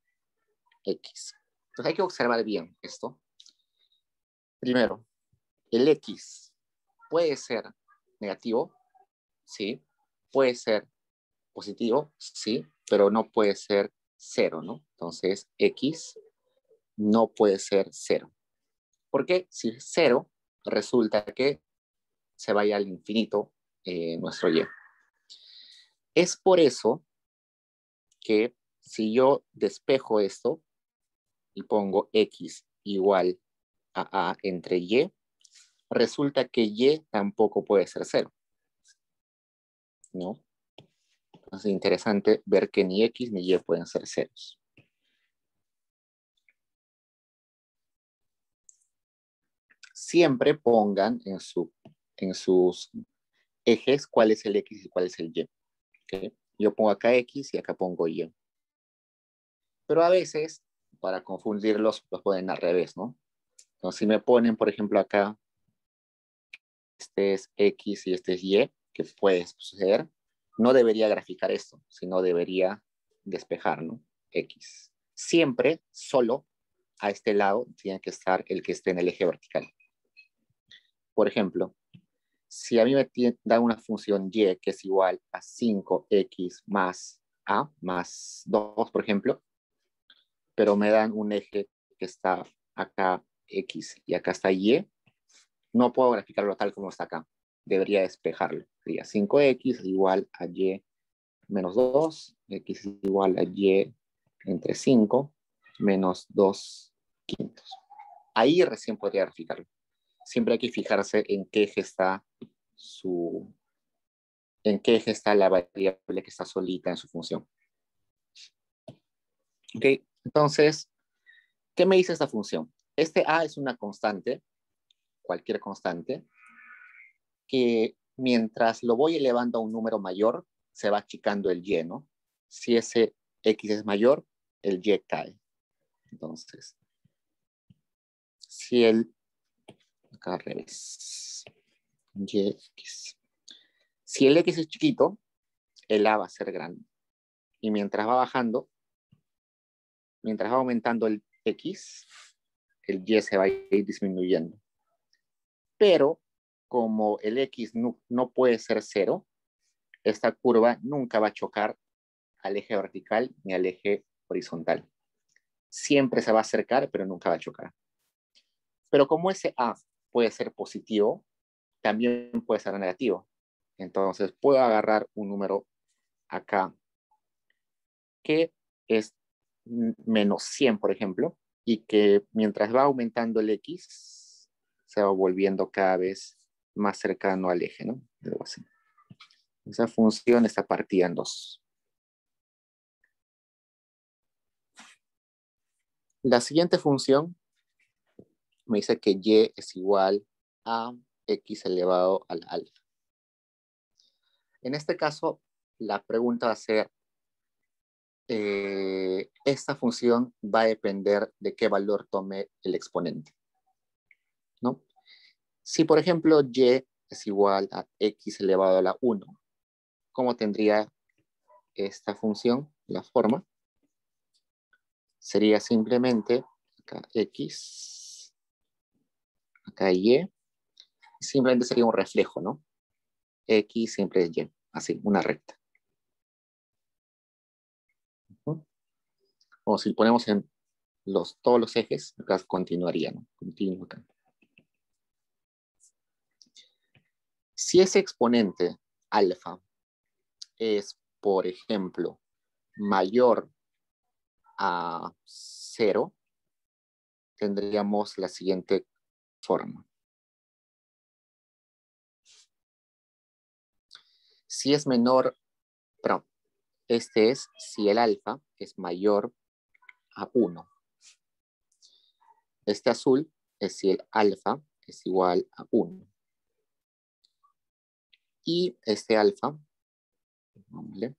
x. Entonces hay que observar bien esto. Primero, el x puede ser negativo, sí. Puede ser positivo, sí, pero no puede ser 0, ¿no? Entonces, x no puede ser 0. Porque si es 0, resulta que se vaya al infinito nuestro y. Es por eso que si yo despejo esto y pongo x igual a entre y, resulta que y tampoco puede ser 0, ¿no? Entonces es interesante ver que ni x ni y pueden ser ceros. Siempre pongan en sus ejes cuál es el x y cuál es el y. ¿Okay? Yo pongo acá x y acá pongo y. Pero a veces, para confundirlos, los ponen al revés, ¿no? Entonces, si me ponen, por ejemplo, acá, este es x y este es y, que puede suceder, no debería graficar esto, sino debería despejar, ¿no? X. Siempre, solo, a este lado, tiene que estar el que esté en el eje vertical. Por ejemplo, si a mí me da una función y que es igual a 5x más a más 2, por ejemplo, pero me dan un eje que está acá x y acá está y, no puedo graficarlo tal como está acá. Debería despejarlo. Sería 5x igual a y menos 2, x igual a y entre 5 menos 2 quintos. Ahí recién podría graficarlo. Siempre hay que fijarse en qué eje está la variable que está solita en su función. Ok, entonces, ¿qué me dice esta función? Este a es una constante, cualquier constante, que mientras lo voy elevando a un número mayor, se va achicando el y, ¿no? Si ese x es mayor, el y cae. Entonces, si el... acá al revés. X. Si el x es chiquito, el a va a ser grande. Y mientras va bajando, mientras va aumentando el x, el y se va a ir disminuyendo. Pero como el x no puede ser 0, esta curva nunca va a chocar al eje vertical ni al eje horizontal. Siempre se va a acercar, pero nunca va a chocar. Pero como ese A puede ser positivo, también puede ser negativo. Entonces puedo agarrar un número acá que es menos 100, por ejemplo, y que mientras va aumentando el X, se va volviendo cada vez más cercano al eje, ¿no? Algo así. Esa función está partida en dos. La siguiente función me dice que y es igual a x elevado al alfa. En este caso, la pregunta va a ser, esta función va a depender de qué valor tome el exponente, ¿no? Si, por ejemplo, y es igual a x elevado a la 1, ¿cómo tendría esta función? La forma sería simplemente acá x, acá y simplemente sería un reflejo, ¿no? X siempre es y, así, una recta. O si ponemos en todos los ejes, acá continuaría, ¿no? Continuo acá. Si ese exponente alfa es, por ejemplo, mayor a 0, tendríamos la siguiente forma. Si es menor, perdón, este es si el alfa es mayor a 1. Este azul es si el alfa es igual a 1. Y este alfa, ¿vale?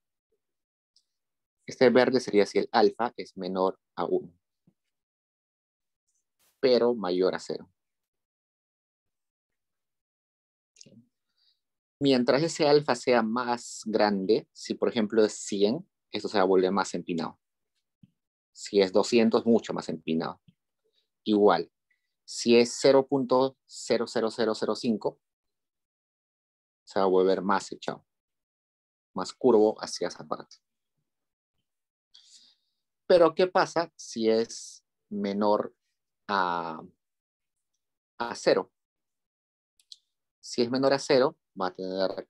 Este verde sería si el alfa es menor a 1, pero mayor a 0. Mientras ese alfa sea más grande, si por ejemplo es 100, esto se va a volver más empinado. Si es 200, mucho más empinado. Igual, si es 0.00005, se va a volver más echado, más curvo hacia esa parte. Pero, ¿qué pasa si es menor a 0? Si es menor a 0, va a tener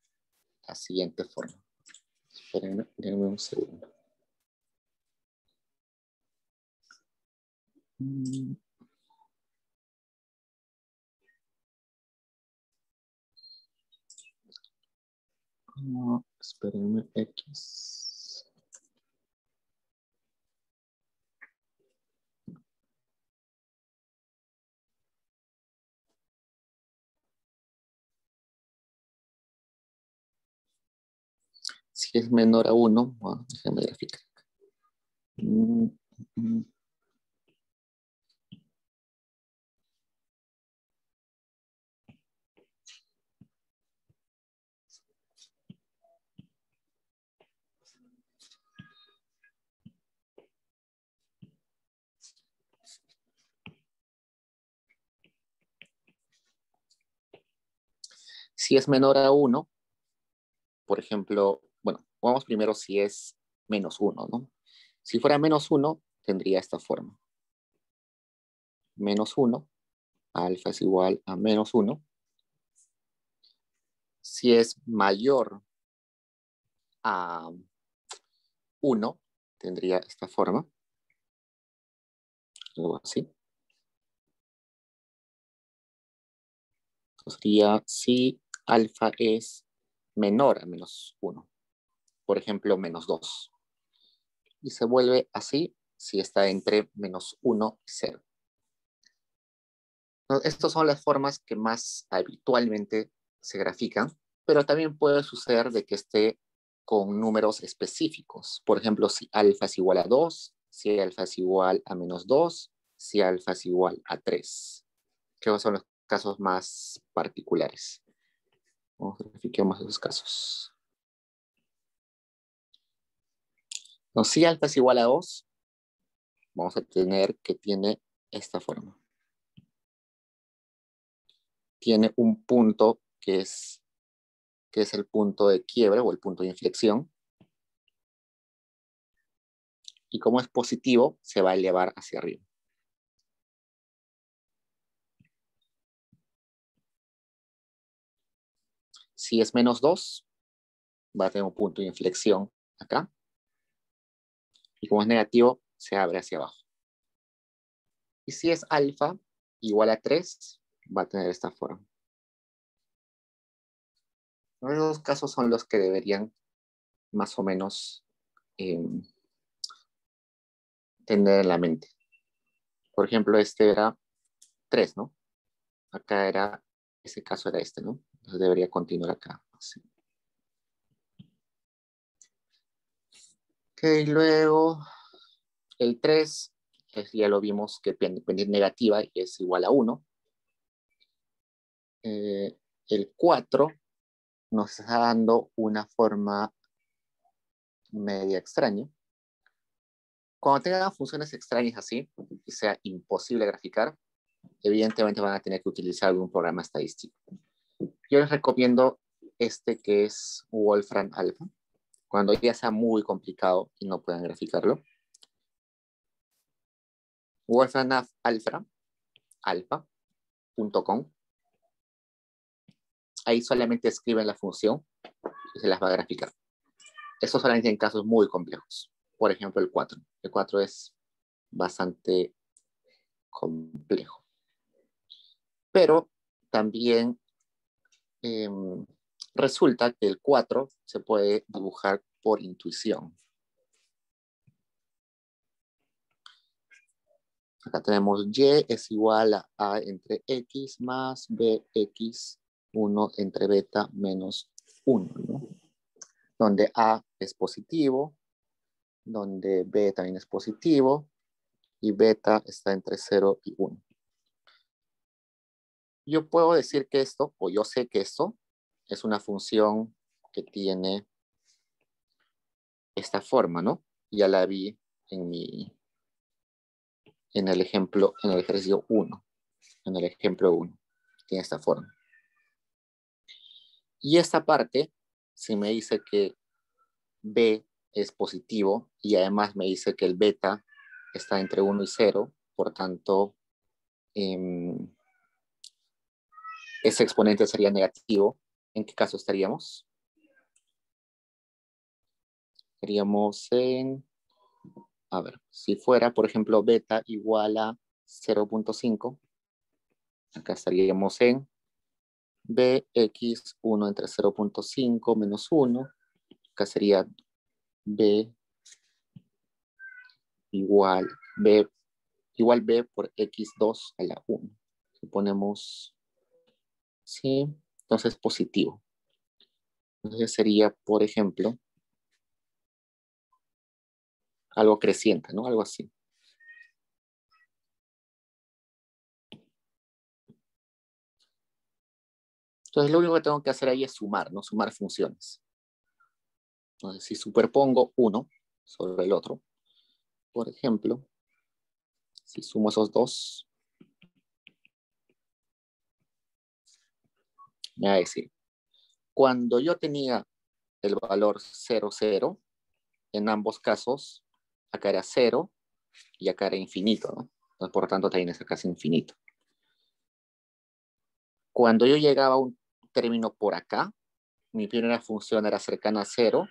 la siguiente forma. Espérenme un segundo. No, espérenme, X. Si es menor a 1, bueno, déjame graficar. Si es menor a 1, por ejemplo, bueno, vamos primero si es menos 1, ¿no? Si fuera menos 1, tendría esta forma. Menos 1, alfa es igual a menos 1. Si es mayor a 1, tendría esta forma. Algo así. Entonces sería si alfa es menor a menos 1. Por ejemplo, menos 2. Y se vuelve así si está entre menos 1 y 0. Estas son las formas que más habitualmente se grafican, pero también puede suceder de que esté con números específicos. Por ejemplo, si alfa es igual a 2, si alfa es igual a menos 2, si alfa es igual a 3. Que son los casos más particulares. Verifiquemos esos casos. Entonces, si alfa es igual a 2, vamos a tener que tiene esta forma. Tiene un punto que es el punto de quiebre o el punto de inflexión. y como es positivo, se va a elevar hacia arriba. Si es menos 2, va a tener un punto de inflexión acá. Y como es negativo, se abre hacia abajo. Y si es alfa igual a 3, va a tener esta forma. Los dos casos son los que deberían más o menos tener en la mente. Por ejemplo, este era 3, ¿no? Acá era, ese caso era este, ¿no? Entonces debería continuar acá. Así. Ok, luego el 3, ya lo vimos que pendiente negativa y es igual a 1. El 4 nos está dando una forma media extraña. Cuando tengan funciones extrañas así, y sea imposible graficar, evidentemente van a tener que utilizar algún programa estadístico. Yo les recomiendo este que es Wolfram Alpha, cuando ya sea muy complicado y no puedan graficarlo. Wolfram alpha.com. Ahí solamente escriben la función y se las va a graficar. Eso solamente en casos muy complejos. Por ejemplo, el 4. El 4 es bastante complejo. Pero también resulta que el 4 se puede dibujar por intuición. Acá tenemos y es igual a entre x más bx 1 entre beta menos 1, ¿no? Donde a es positivo, donde b también es positivo, y beta está entre 0 y 1. Yo puedo decir que esto, o yo sé que esto, es una función que tiene esta forma, ¿no? Ya la vi en el ejemplo, en el ejercicio 1, en el ejemplo 1, tiene esta forma. Y esta parte, si me dice que B es positivo y además me dice que el beta está entre 1 y 0, por tanto, ese exponente sería negativo. ¿En qué caso estaríamos? Estaríamos en, a ver, si fuera, por ejemplo, beta igual a 0.5, acá estaríamos en bx1 entre 0.5 menos 1, acá sería b igual b por x2 a la 1. Si ponemos, sí, entonces positivo. Entonces sería, por ejemplo, algo creciente, ¿no? Algo así. Entonces lo único que tengo que hacer ahí es sumar, ¿no? Sumar funciones. Entonces si superpongo uno sobre el otro, por ejemplo, si sumo esos dos, me va a decir, cuando yo tenía el valor 0, 0, en ambos casos, acá era 0 y acá era infinito, ¿no? Entonces, por lo tanto, también es casi infinito. Cuando yo llegaba a un término por acá, mi primera función era cercana a 0,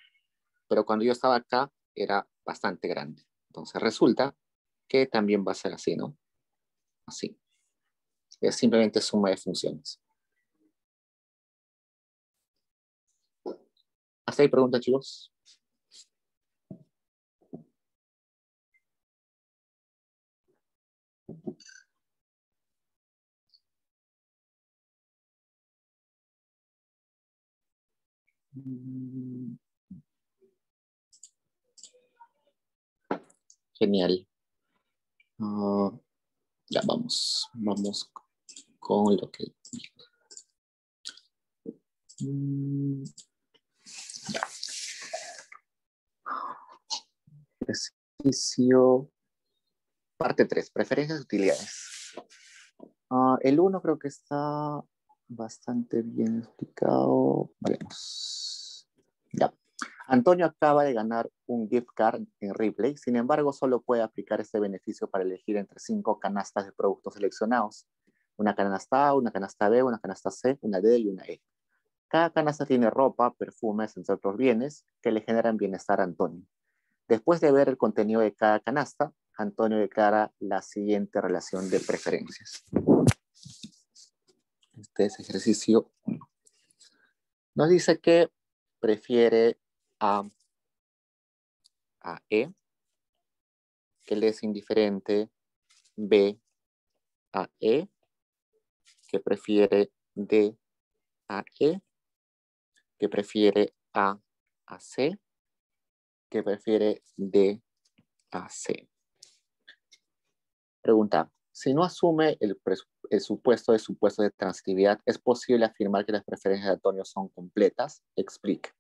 pero cuando yo estaba acá era bastante grande. Entonces resulta que también va a ser así, ¿no? Así. Es simplemente suma de funciones. ¿Hasta ahí preguntas, chicos? Genial. Ya vamos con lo que... Ya. Ejercicio parte 3, preferencias y utilidades. El 1 creo que está bastante bien explicado. Veremos. Ya. Antonio acaba de ganar un gift card en Ripley, sin embargo, solo puede aplicar este beneficio para elegir entre 5 canastas de productos seleccionados. Una canasta A, una canasta B, una canasta C, una D y una E. Cada canasta tiene ropa, perfumes, entre otros bienes que le generan bienestar a Antonio. Después de ver el contenido de cada canasta, Antonio declara la siguiente relación de preferencias. Este es ejercicio 1. Nos dice que prefiere a E, que le es indiferente, B a E, que prefiere D a E, que prefiere A C, que prefiere D a C. Pregunta, si no asume el supuesto de transitividad, ¿es posible afirmar que las preferencias de Antonio son completas? Explique.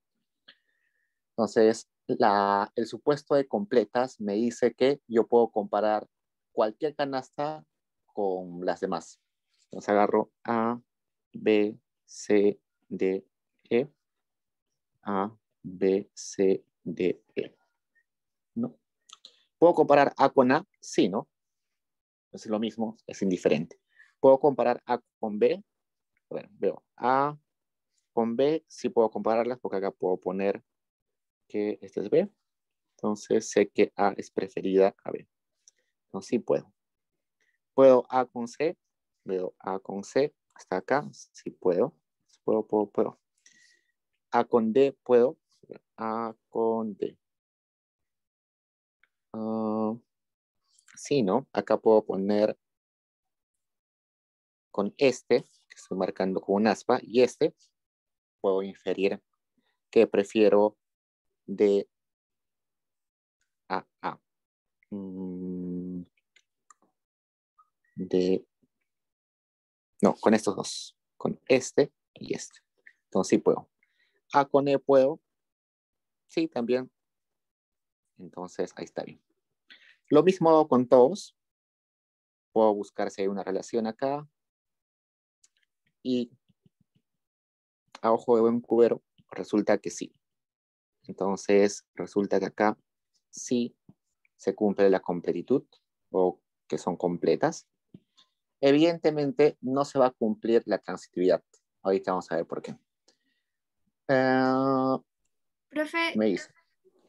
Entonces, el supuesto de completas me dice que yo puedo comparar cualquier canasta con las demás. Entonces agarro A, B, C, D, E. A, B, C, D, E. ¿No? ¿Puedo comparar A con A? Sí, ¿no? Es lo mismo, es indiferente. ¿Puedo comparar A con B? Bueno, veo A con B, sí puedo compararlas porque acá puedo poner que este es B. Entonces sé que A es preferida a B. Entonces sí puedo. ¿Puedo A con C? Veo A con C hasta acá. Sí puedo. Puedo. A con D puedo. A con D. Sí, ¿no? Acá puedo poner con este, que estoy marcando con un aspa, y este puedo inferir que prefiero D a A. No, con estos dos. Con este y este. Entonces sí puedo. A con E puedo. Sí, también. Entonces ahí está bien. Lo mismo con todos. Puedo buscar si hay una relación acá. Y a ojo de buen cubero, resulta que sí. Entonces resulta que acá sí se cumple la completitud o que son completas. Evidentemente no se va a cumplir la transitividad. Ahorita vamos a ver por qué. Profe, Me dice,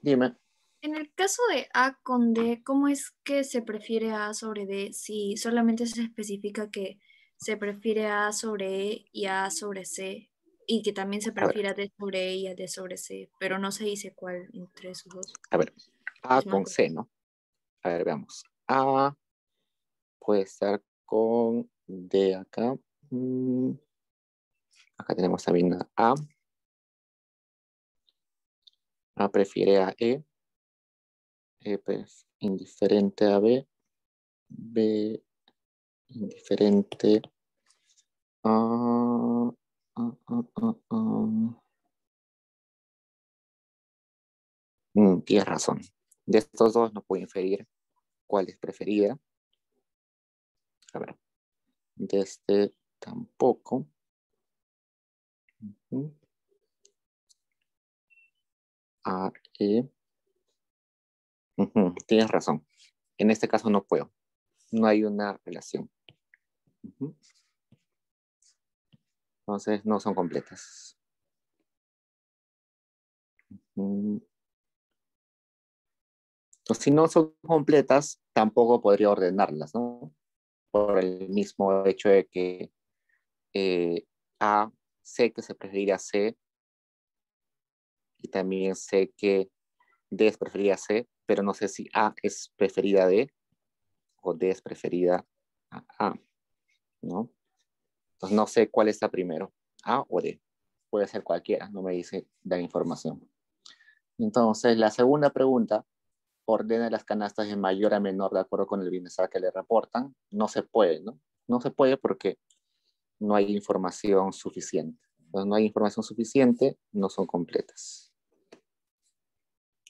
dime. en el caso de A con D, ¿cómo es que se prefiere A sobre D si solamente se especifica que se prefiere A sobre E y A sobre C y que también se A ver, prefiere a D sobre E y a D sobre C, pero no se dice cuál entre esos dos? a ver. A Es más, con C, ¿no? A ver, veamos. A puede estar con D acá. Acá tenemos también A. A prefiere a E. E pues, indiferente a B. B indiferente a... Tienes razón. De estos dos no puedo inferir cuál es preferida. A ver. De este tampoco. A, E. Tienes razón. En este caso no puedo. No hay una relación. Entonces no son completas. Entonces, si no son completas, tampoco podría ordenarlas, ¿no? Por el mismo hecho de que A sé que se preferiría C y también sé que D es preferida C, pero no sé si A es preferida D o D es preferida a A, ¿no? Entonces no sé cuál está primero, A o D. Puede ser cualquiera, no me dice la información. Entonces, la segunda pregunta, ordena las canastas de mayor a menor de acuerdo con el bienestar que le reportan. No se puede, ¿no? No se puede porque no hay información suficiente. Cuando no hay información suficiente, no son completas.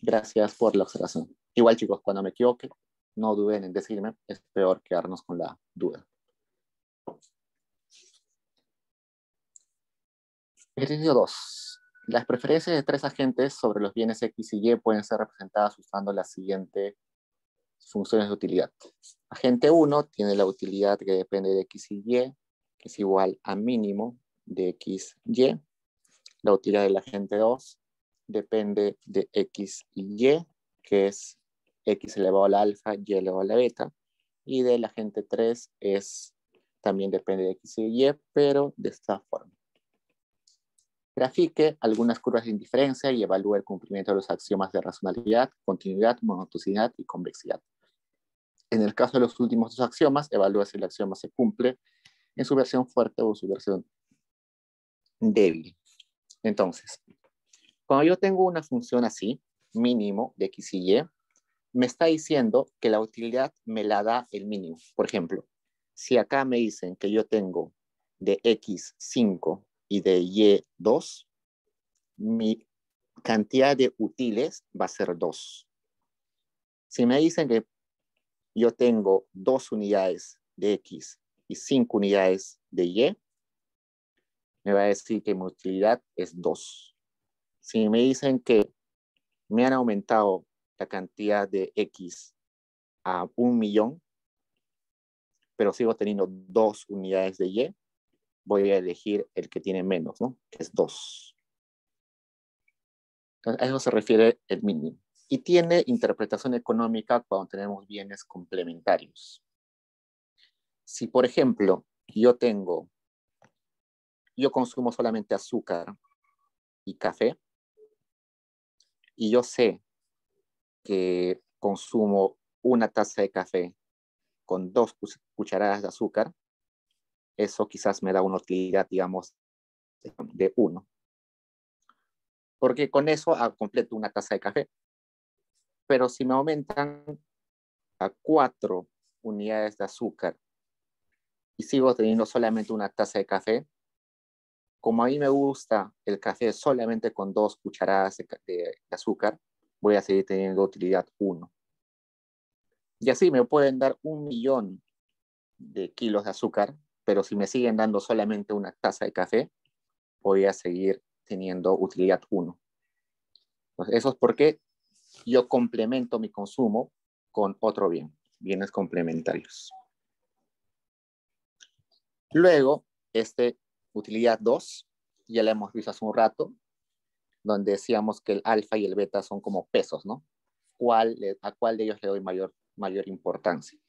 Gracias por la observación. Igual, chicos, cuando me equivoque, no duden en decirme. Es peor quedarnos con la duda. Ejercicio 2. Las preferencias de tres agentes sobre los bienes X y Y pueden ser representadas usando las siguientes funciones de utilidad. Agente 1 tiene la utilidad que depende de X y Y, que es igual a mínimo de X, Y. La utilidad del agente 2 depende de X y Y, que es X elevado a la alfa, Y elevado a la beta. Y del agente 3 también depende de X y Y, pero de esta forma. Grafique algunas curvas de indiferencia y evalúe el cumplimiento de los axiomas de racionalidad, continuidad, monotonicidad y convexidad. En el caso de los últimos dos axiomas, evalúe si el axioma se cumple en su versión fuerte o en su versión débil. Entonces, cuando yo tengo una función así, mínimo de X y Y, me está diciendo que la utilidad me la da el mínimo. Por ejemplo, si acá me dicen que yo tengo de X 5 y de Y 2, mi cantidad de útiles va a ser 2. Si me dicen que yo tengo 2 unidades de X y 5 unidades de Y, me va a decir que mi utilidad es 2. Si me dicen que me han aumentado la cantidad de X a 1.000.000, pero sigo teniendo 2 unidades de Y, voy a elegir el que tiene menos, ¿no? Que es 2. Entonces, a eso se refiere el mínimo. Y tiene interpretación económica cuando tenemos bienes complementarios. Si, por ejemplo, yo consumo solamente azúcar y café, y yo sé que consumo una taza de café con 2 cucharadas de azúcar, eso quizás me da una utilidad, digamos, de 1. Porque con eso completo una taza de café. Pero si me aumentan a 4 unidades de azúcar y sigo teniendo solamente una taza de café, como a mí me gusta el café solamente con 2 cucharadas de azúcar, voy a seguir teniendo utilidad 1. Y así me pueden dar 1.000.000 de kilos de azúcar, pero si me siguen dando solamente una taza de café, voy a seguir teniendo utilidad 1. Entonces, eso es porque yo complemento mi consumo con otro bien, bienes complementarios. Luego, utilidad 2, ya la hemos visto hace un rato, donde decíamos que el alfa y el beta son como pesos, ¿no? ¿A cuál de ellos le doy mayor importancia?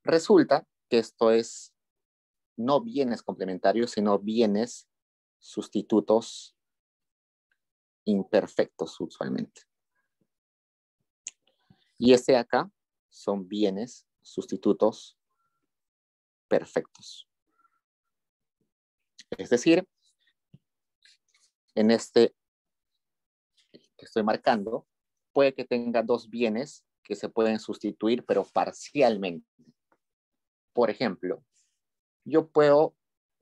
Resulta que esto es no bienes complementarios, sino bienes sustitutos imperfectos usualmente. Y acá son bienes sustitutos perfectos. Es decir, en este que estoy marcando, puede que tenga 2 bienes que se pueden sustituir, pero parcialmente. Por ejemplo, yo puedo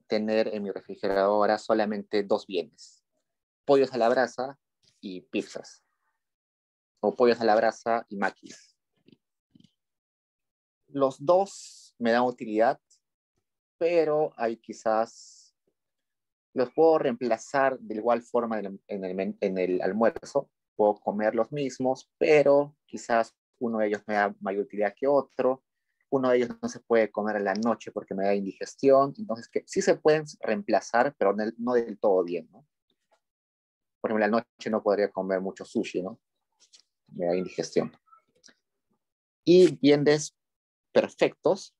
tener en mi refrigeradora solamente 2 bienes: pollos a la brasa y pizzas, o pollos a la brasa y maquis. Los dos me dan utilidad, pero hay quizás los puedo reemplazar de igual forma en el almuerzo. Puedo comer los mismos, pero quizás uno de ellos me da mayor utilidad que otro. Uno de ellos no se puede comer en la noche porque me da indigestión. Entonces, que sí se pueden reemplazar, pero no del todo bien, ¿no? Por ejemplo, en la noche no podría comer mucho sushi, ¿no? Me da indigestión. Y bienes perfectos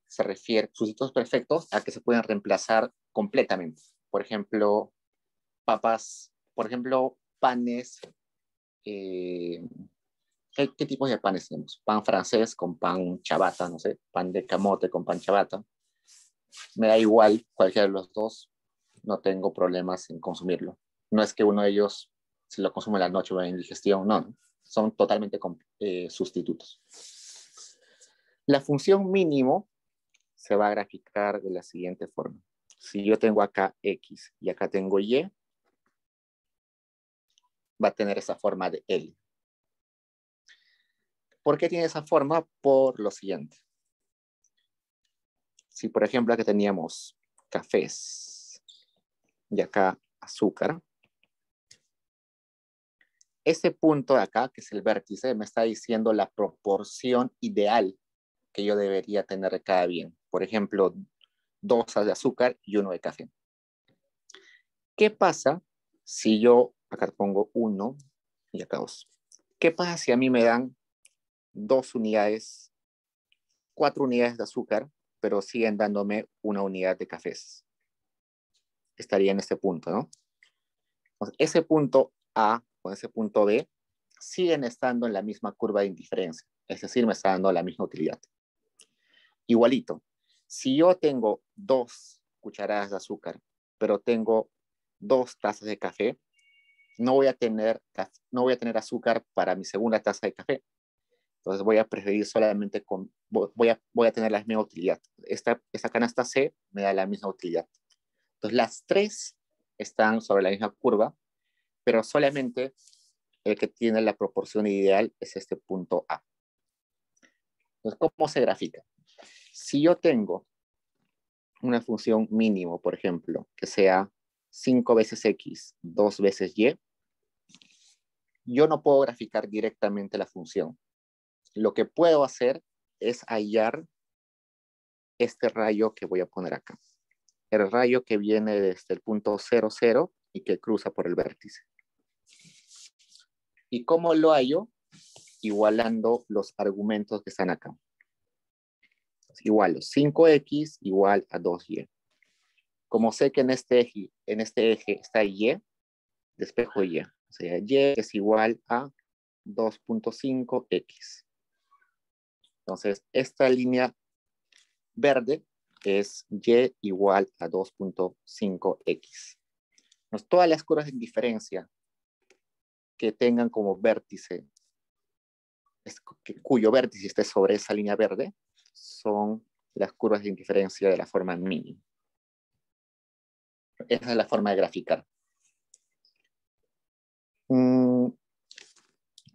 sustitutos perfectos a que se pueden reemplazar completamente. Por ejemplo, panes. ¿Qué tipos de panes tenemos? Pan francés con pan ciabatta, no sé, pan de camote con pan ciabatta. Me da igual cualquiera de los dos, no tengo problemas en consumirlo. No es que uno de ellos, si lo consumo en la noche, va a indigestión, no, son totalmente sustitutos. La función mínimo se va a graficar de la siguiente forma. Si yo tengo acá X y acá tengo Y, va a tener esa forma de L. ¿Por qué tiene esa forma? Por lo siguiente. Si, por ejemplo, aquí teníamos cafés y acá azúcar, Ese punto de acá, que es el vértice, me está diciendo la proporción ideal que yo debería tener de cada bien. Por ejemplo, 2 de azúcar y 1 de café. ¿Qué pasa si yo, acá pongo 1 y acá 2? ¿Qué pasa si a mí me dan 2 unidades, 4 unidades de azúcar, pero siguen dándome 1 unidad de cafés? Estaría en este punto, ¿no? Entonces, ese punto A con ese punto B siguen estando en la misma curva de indiferencia. Es decir, me está dando la misma utilidad. Igualito, si yo tengo 2 cucharadas de azúcar, pero tengo 2 tazas de café, no voy a tener azúcar para mi segunda taza de café. Entonces voy a preferir solamente voy a tener la misma utilidad. Esta canasta C me da la misma utilidad. Entonces las 3 están sobre la misma curva, pero solamente el que tiene la proporción ideal es este punto A. Entonces, ¿cómo se grafica? Si yo tengo una función mínimo, por ejemplo, que sea 5 veces X, 2 veces Y, yo no puedo graficar directamente la función. Lo que puedo hacer es hallar este rayo que voy a poner acá. El rayo que viene desde el punto 0, 0 y que cruza por el vértice. ¿Y cómo lo hallo? Igualando los argumentos que están acá. Igual, 5X igual a 2Y. Como sé que en este eje está Y, despejo Y. O sea, Y es igual a 2.5X. Entonces, esta línea verde es Y igual a 2.5X. Entonces, todas las curvas de indiferencia que tengan como vértice, cuyo vértice esté sobre esa línea verde, son las curvas de indiferencia de la forma mínima. Esa es la forma de graficar.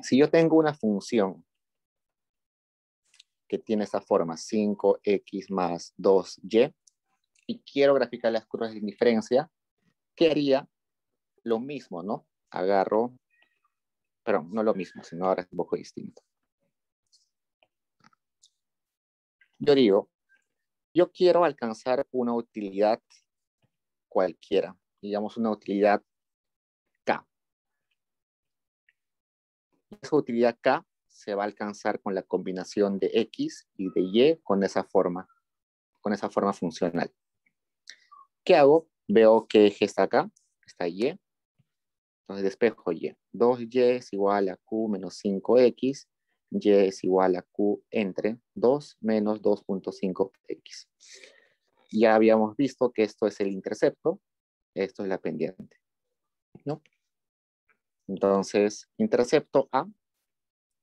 Si yo tengo una función que tiene esa forma, 5x más 2y, y quiero graficar las curvas de indiferencia, ¿qué haría? Lo mismo, ¿no? Agarro, pero no lo mismo, sino ahora es un poco distinto. Yo digo, yo quiero alcanzar una utilidad cualquiera, digamos una utilidad K. Esa utilidad K se va a alcanzar con la combinación de X y de Y con esa forma funcional. ¿Qué hago? Veo que eje está acá, está Y. Entonces despejo Y. 2Y es igual a Q menos 5X. Y es igual a Q entre 2 menos 2.5X. Ya habíamos visto que esto es el intercepto, esto es la pendiente, ¿no? Entonces, intercepto A,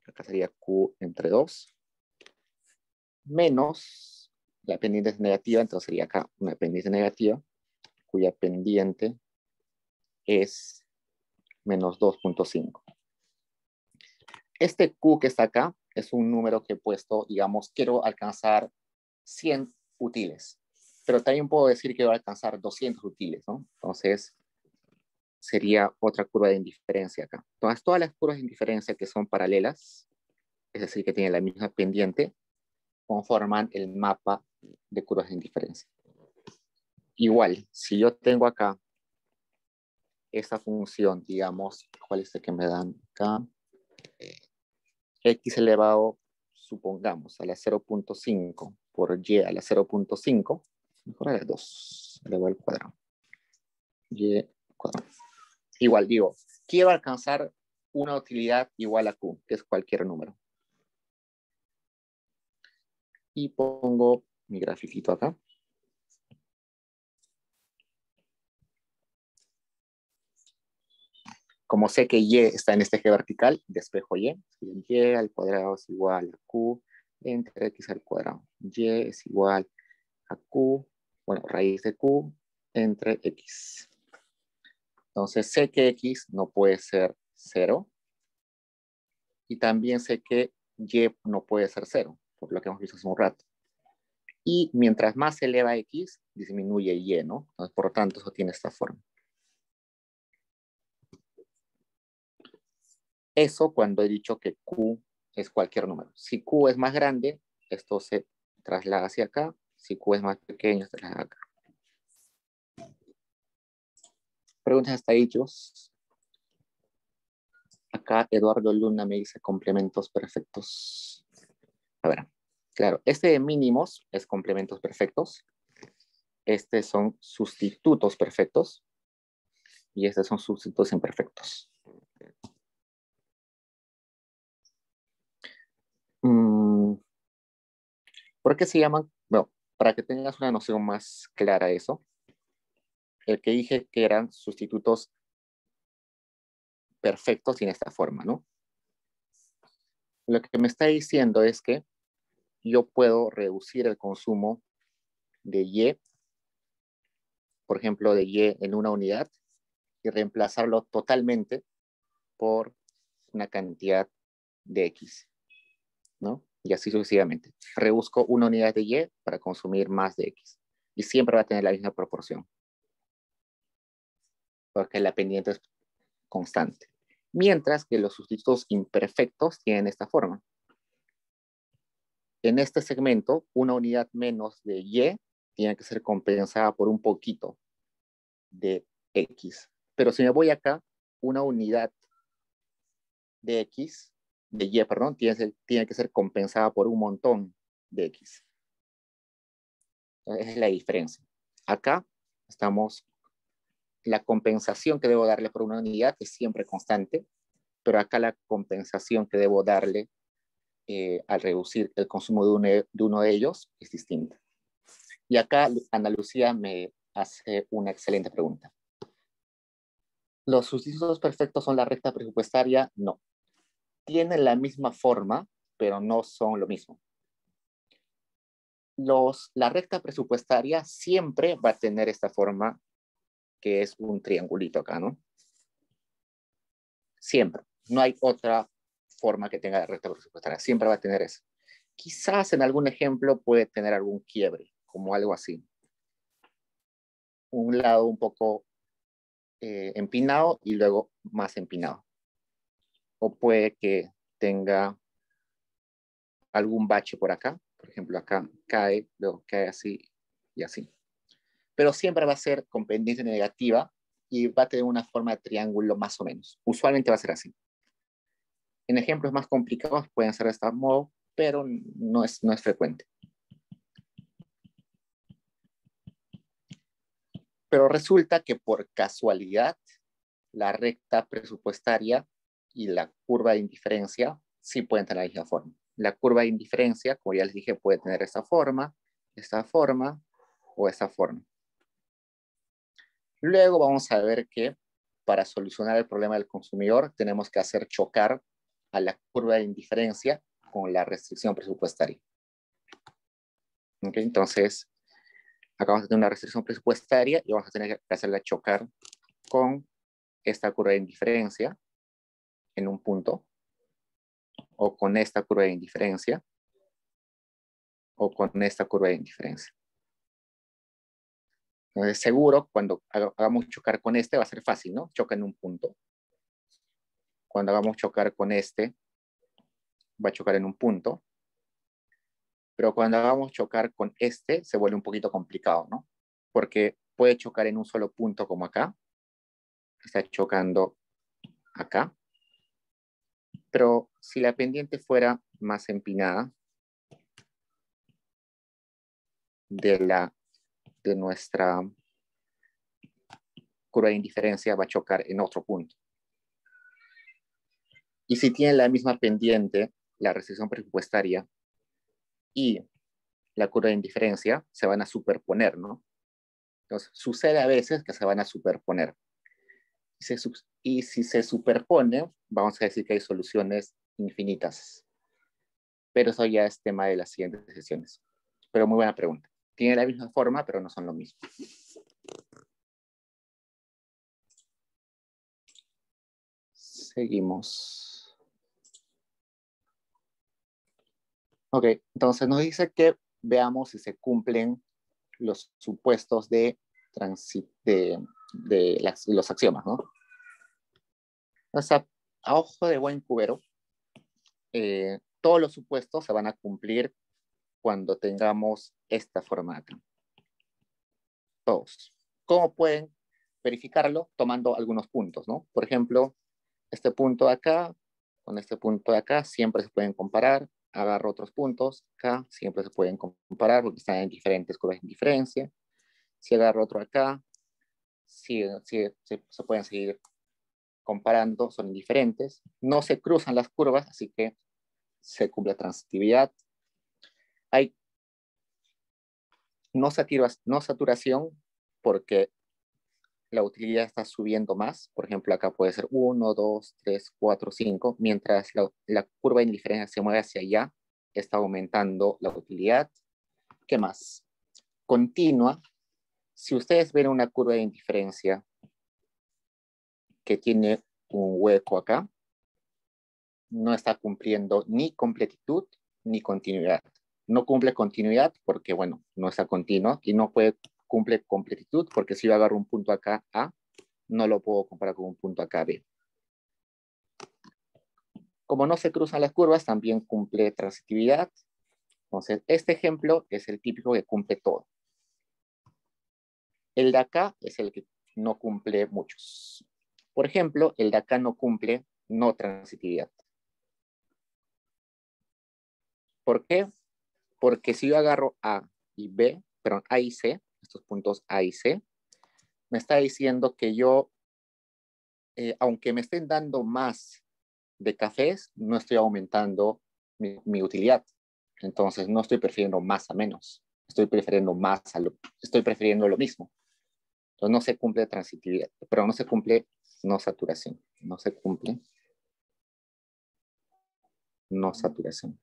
acá sería Q entre 2, menos, la pendiente es negativa, entonces sería acá una pendiente negativa, cuya pendiente es menos 2.5. Este Q que está acá es un número que he puesto, digamos, quiero alcanzar 100 útiles, pero también puedo decir que quiero alcanzar 200 útiles, ¿no? Entonces, sería otra curva de indiferencia acá. Entonces, todas las curvas de indiferencia que son paralelas, es decir, que tienen la misma pendiente, conforman el mapa de curvas de indiferencia. Igual, si yo tengo acá esta función, digamos, ¿cuál es el que me dan acá? X elevado, supongamos, a la 0.5 por Y a la 0.5, mejor a la 2, elevado al cuadrado. Y cuadrado. Igual, digo, quiero alcanzar una utilidad igual a Q, que es cualquier número. Y pongo mi grafiquito acá. Como sé que Y está en este eje vertical, despejo Y. Y al cuadrado es igual a Q entre X al cuadrado. Y es igual a Q, bueno, raíz de Q entre X. Entonces sé que X no puede ser 0. Y también sé que Y no puede ser 0, por lo que hemos visto hace un rato. Y mientras más se eleva X, disminuye Y, ¿no? Entonces, por lo tanto, eso tiene esta forma. Eso cuando he dicho que Q es cualquier número. Si Q es más grande, esto se traslada hacia acá. Si Q es más pequeño, se traslada acá. Preguntas hasta ellos. Acá Eduardo Luna me dice complementos perfectos. A ver, claro, este de mínimos es complementos perfectos. Estos son sustitutos perfectos. Y estos son sustitutos imperfectos. ¿Por qué se llaman? Bueno, para que tengas una noción más clara de eso, el que dije que eran sustitutos perfectos tiene esta forma, ¿no? Lo que me está diciendo es que yo puedo reducir el consumo de Y, por ejemplo, de Y en una unidad y reemplazarlo totalmente por una cantidad de X, ¿no? Y así sucesivamente. Reduzco una unidad de Y para consumir más de X. Y siempre va a tener la misma proporción. Porque la pendiente es constante. Mientras que los sustitutos imperfectos tienen esta forma. En este segmento, una unidad menos de Y tiene que ser compensada por un poquito de X. Pero si me voy acá, una unidad de X, de Y, perdón, tiene que ser compensada por un montón de X. Esa es la diferencia. Acá estamos, la compensación que debo darle por una unidad es siempre constante, pero acá la compensación que debo darle al reducir el consumo de uno de ellos es distinta. Y acá Ana Lucía me hace una excelente pregunta. ¿Los sustitutos perfectos son la recta presupuestaria? No. Tienen la misma forma, pero no son lo mismo. La recta presupuestaria siempre va a tener esta forma que es un triangulito acá, ¿no? Siempre. No hay otra forma que tenga la recta presupuestaria. Siempre va a tener eso. Quizás en algún ejemplo puede tener algún quiebre, como algo así. Un lado un poco empinado y luego más empinado. O puede que tenga algún bache por acá. Por ejemplo, acá cae, luego cae así y así. Pero siempre va a ser con pendiente negativa y va a tener una forma de triángulo más o menos. Usualmente va a ser así. En ejemplos más complicados pueden ser de este modo, pero no es frecuente. Pero resulta que por casualidad la recta presupuestaria y la curva de indiferencia sí pueden tener la misma forma. La curva de indiferencia, como ya les dije, puede tener esta forma o esta forma. Luego vamos a ver que para solucionar el problema del consumidor tenemos que hacer chocar a la curva de indiferencia con la restricción presupuestaria. ¿Okay? Entonces, acá vamos a tener una restricción presupuestaria y vamos a tener que hacerla chocar con esta curva de indiferencia en un punto, o con esta curva de indiferencia, o con esta curva de indiferencia. Entonces, seguro, cuando hagamos chocar con este, va a ser fácil, ¿no? Choca en un punto. Cuando hagamos chocar con este, va a chocar en un punto. Pero cuando hagamos chocar con este, se vuelve un poquito complicado, ¿no? Porque puede chocar en un solo punto como acá. Está chocando acá. Pero si la pendiente fuera más empinada de nuestra curva de indiferencia, va a chocar en otro punto. Y si tiene la misma pendiente, la restricción presupuestaria y la curva de indiferencia, se van a superponer, ¿no? Entonces, sucede a veces que se van a superponer. Y si se superpone, vamos a decir que hay soluciones infinitas. Pero eso ya es tema de las siguientes sesiones. Pero muy buena pregunta. Tiene la misma forma, pero no son lo mismo. Seguimos. Ok, entonces nos dice que veamos si se cumplen los supuestos de los axiomas, ¿no? O sea, a ojo de buen cubero, todos los supuestos se van a cumplir cuando tengamos esta forma acá. Todos. ¿Cómo pueden verificarlo? Tomando algunos puntos, ¿no? Por ejemplo, este punto de acá con este punto de acá siempre se pueden comparar. Agarro otros puntos acá, siempre se pueden comparar porque están en diferentes curvas de indiferencia. Si agarro otro acá, se pueden seguir comparando, son indiferentes. No se cruzan las curvas, así que se cumple transitividad. Hay no saturación porque la utilidad está subiendo más. Por ejemplo, acá puede ser 1, 2, 3, 4, 5. Mientras la curva de indiferencia se mueve hacia allá, está aumentando la utilidad. ¿Qué más? Continua. Si ustedes ven una curva de indiferencia que tiene un hueco acá, no está cumpliendo ni completitud ni continuidad. No cumple continuidad porque, bueno, no está continuo y no cumple completitud porque si yo agarro un punto acá A, no lo puedo comparar con un punto acá B. Como no se cruzan las curvas, también cumple transitividad. Entonces, este ejemplo es el típico que cumple todo. El de acá es el que no cumple muchos. Por ejemplo, el de acá no cumple no transitividad. ¿Por qué? Porque si yo agarro A y B, perdón, A y C, estos puntos A y C, me está diciendo que yo, aunque me estén dando más de cafés, no estoy aumentando mi utilidad. Entonces, no estoy prefiriendo más a menos. Estoy prefiriendo lo mismo. Entonces, no se cumple transitividad, pero no se cumple no saturación. No se cumple no saturación.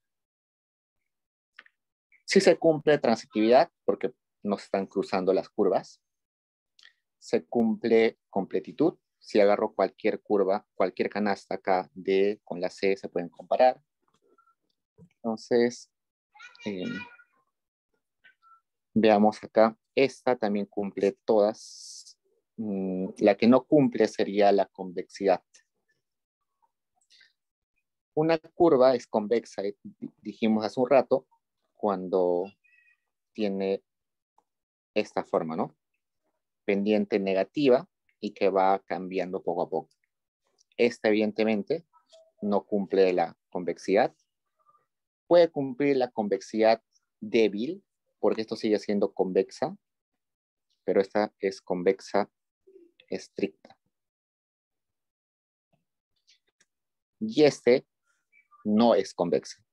Sí se cumple transitividad porque no se están cruzando las curvas. Se cumple completitud. Si agarro cualquier curva, cualquier canasta acá con la C, se pueden comparar. Entonces, veamos acá. Esta también cumple todas. La que no cumple sería la convexidad. Una curva es convexa, dijimos hace un rato, cuando tiene esta forma, ¿no? Pendiente negativa y que va cambiando poco a poco. Esta, evidentemente, no cumple la convexidad. Puede cumplir la convexidad débil, porque esto sigue siendo convexa, pero esta es convexa estricta. Y este no es convexa.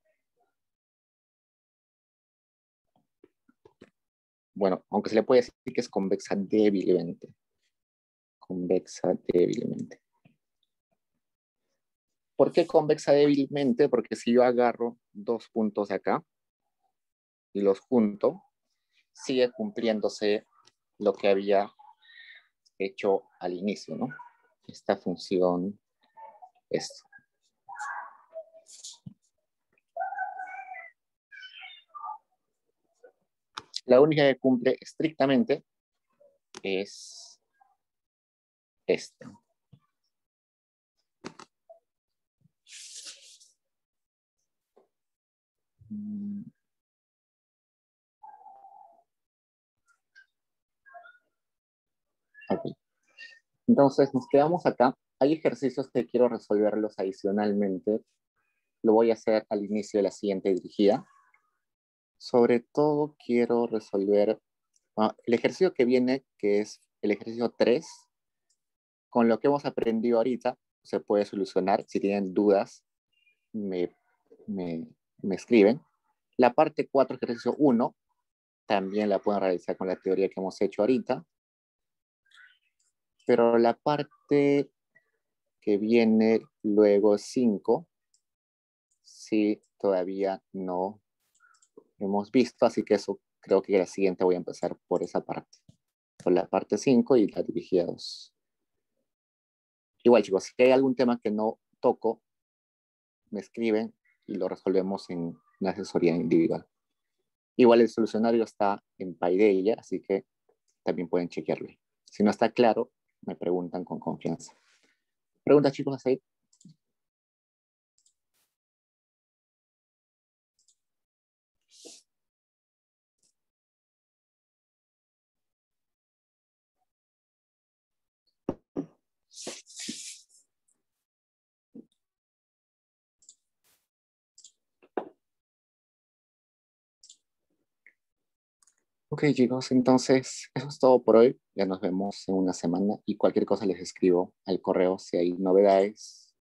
Bueno, aunque se le puede decir que es convexa débilmente. Convexa débilmente. ¿Por qué convexa débilmente? Porque si yo agarro dos puntos acá y los junto, sigue cumpliéndose lo que había hecho al inicio, ¿no? Esta función, esto. La única que cumple estrictamente es esta. Okay. Entonces nos quedamos acá. Hay ejercicios que quiero resolverlos adicionalmente. Lo voy a hacer al inicio de la siguiente dirigida. Sobre todo quiero resolver el ejercicio que viene, que es el ejercicio 3. Con lo que hemos aprendido ahorita, se puede solucionar. Si tienen dudas, me escriben. La parte 4, ejercicio 1, también la pueden realizar con la teoría que hemos hecho ahorita. Pero la parte que viene luego 5, sí, todavía no hemos visto, así que eso creo que la siguiente voy a empezar por esa parte. Por la parte 5 y la dirigida 2. Igual, chicos, si hay algún tema que no toco, me escriben y lo resolvemos en la asesoría individual. Igual el solucionario está en Paideia, así que también pueden chequearlo. Si no está claro, me preguntan con confianza. ¿Preguntas, chicos, así? Ok, chicos, entonces eso es todo por hoy. Ya nos vemos en una semana y cualquier cosa les escribo al correo si hay novedades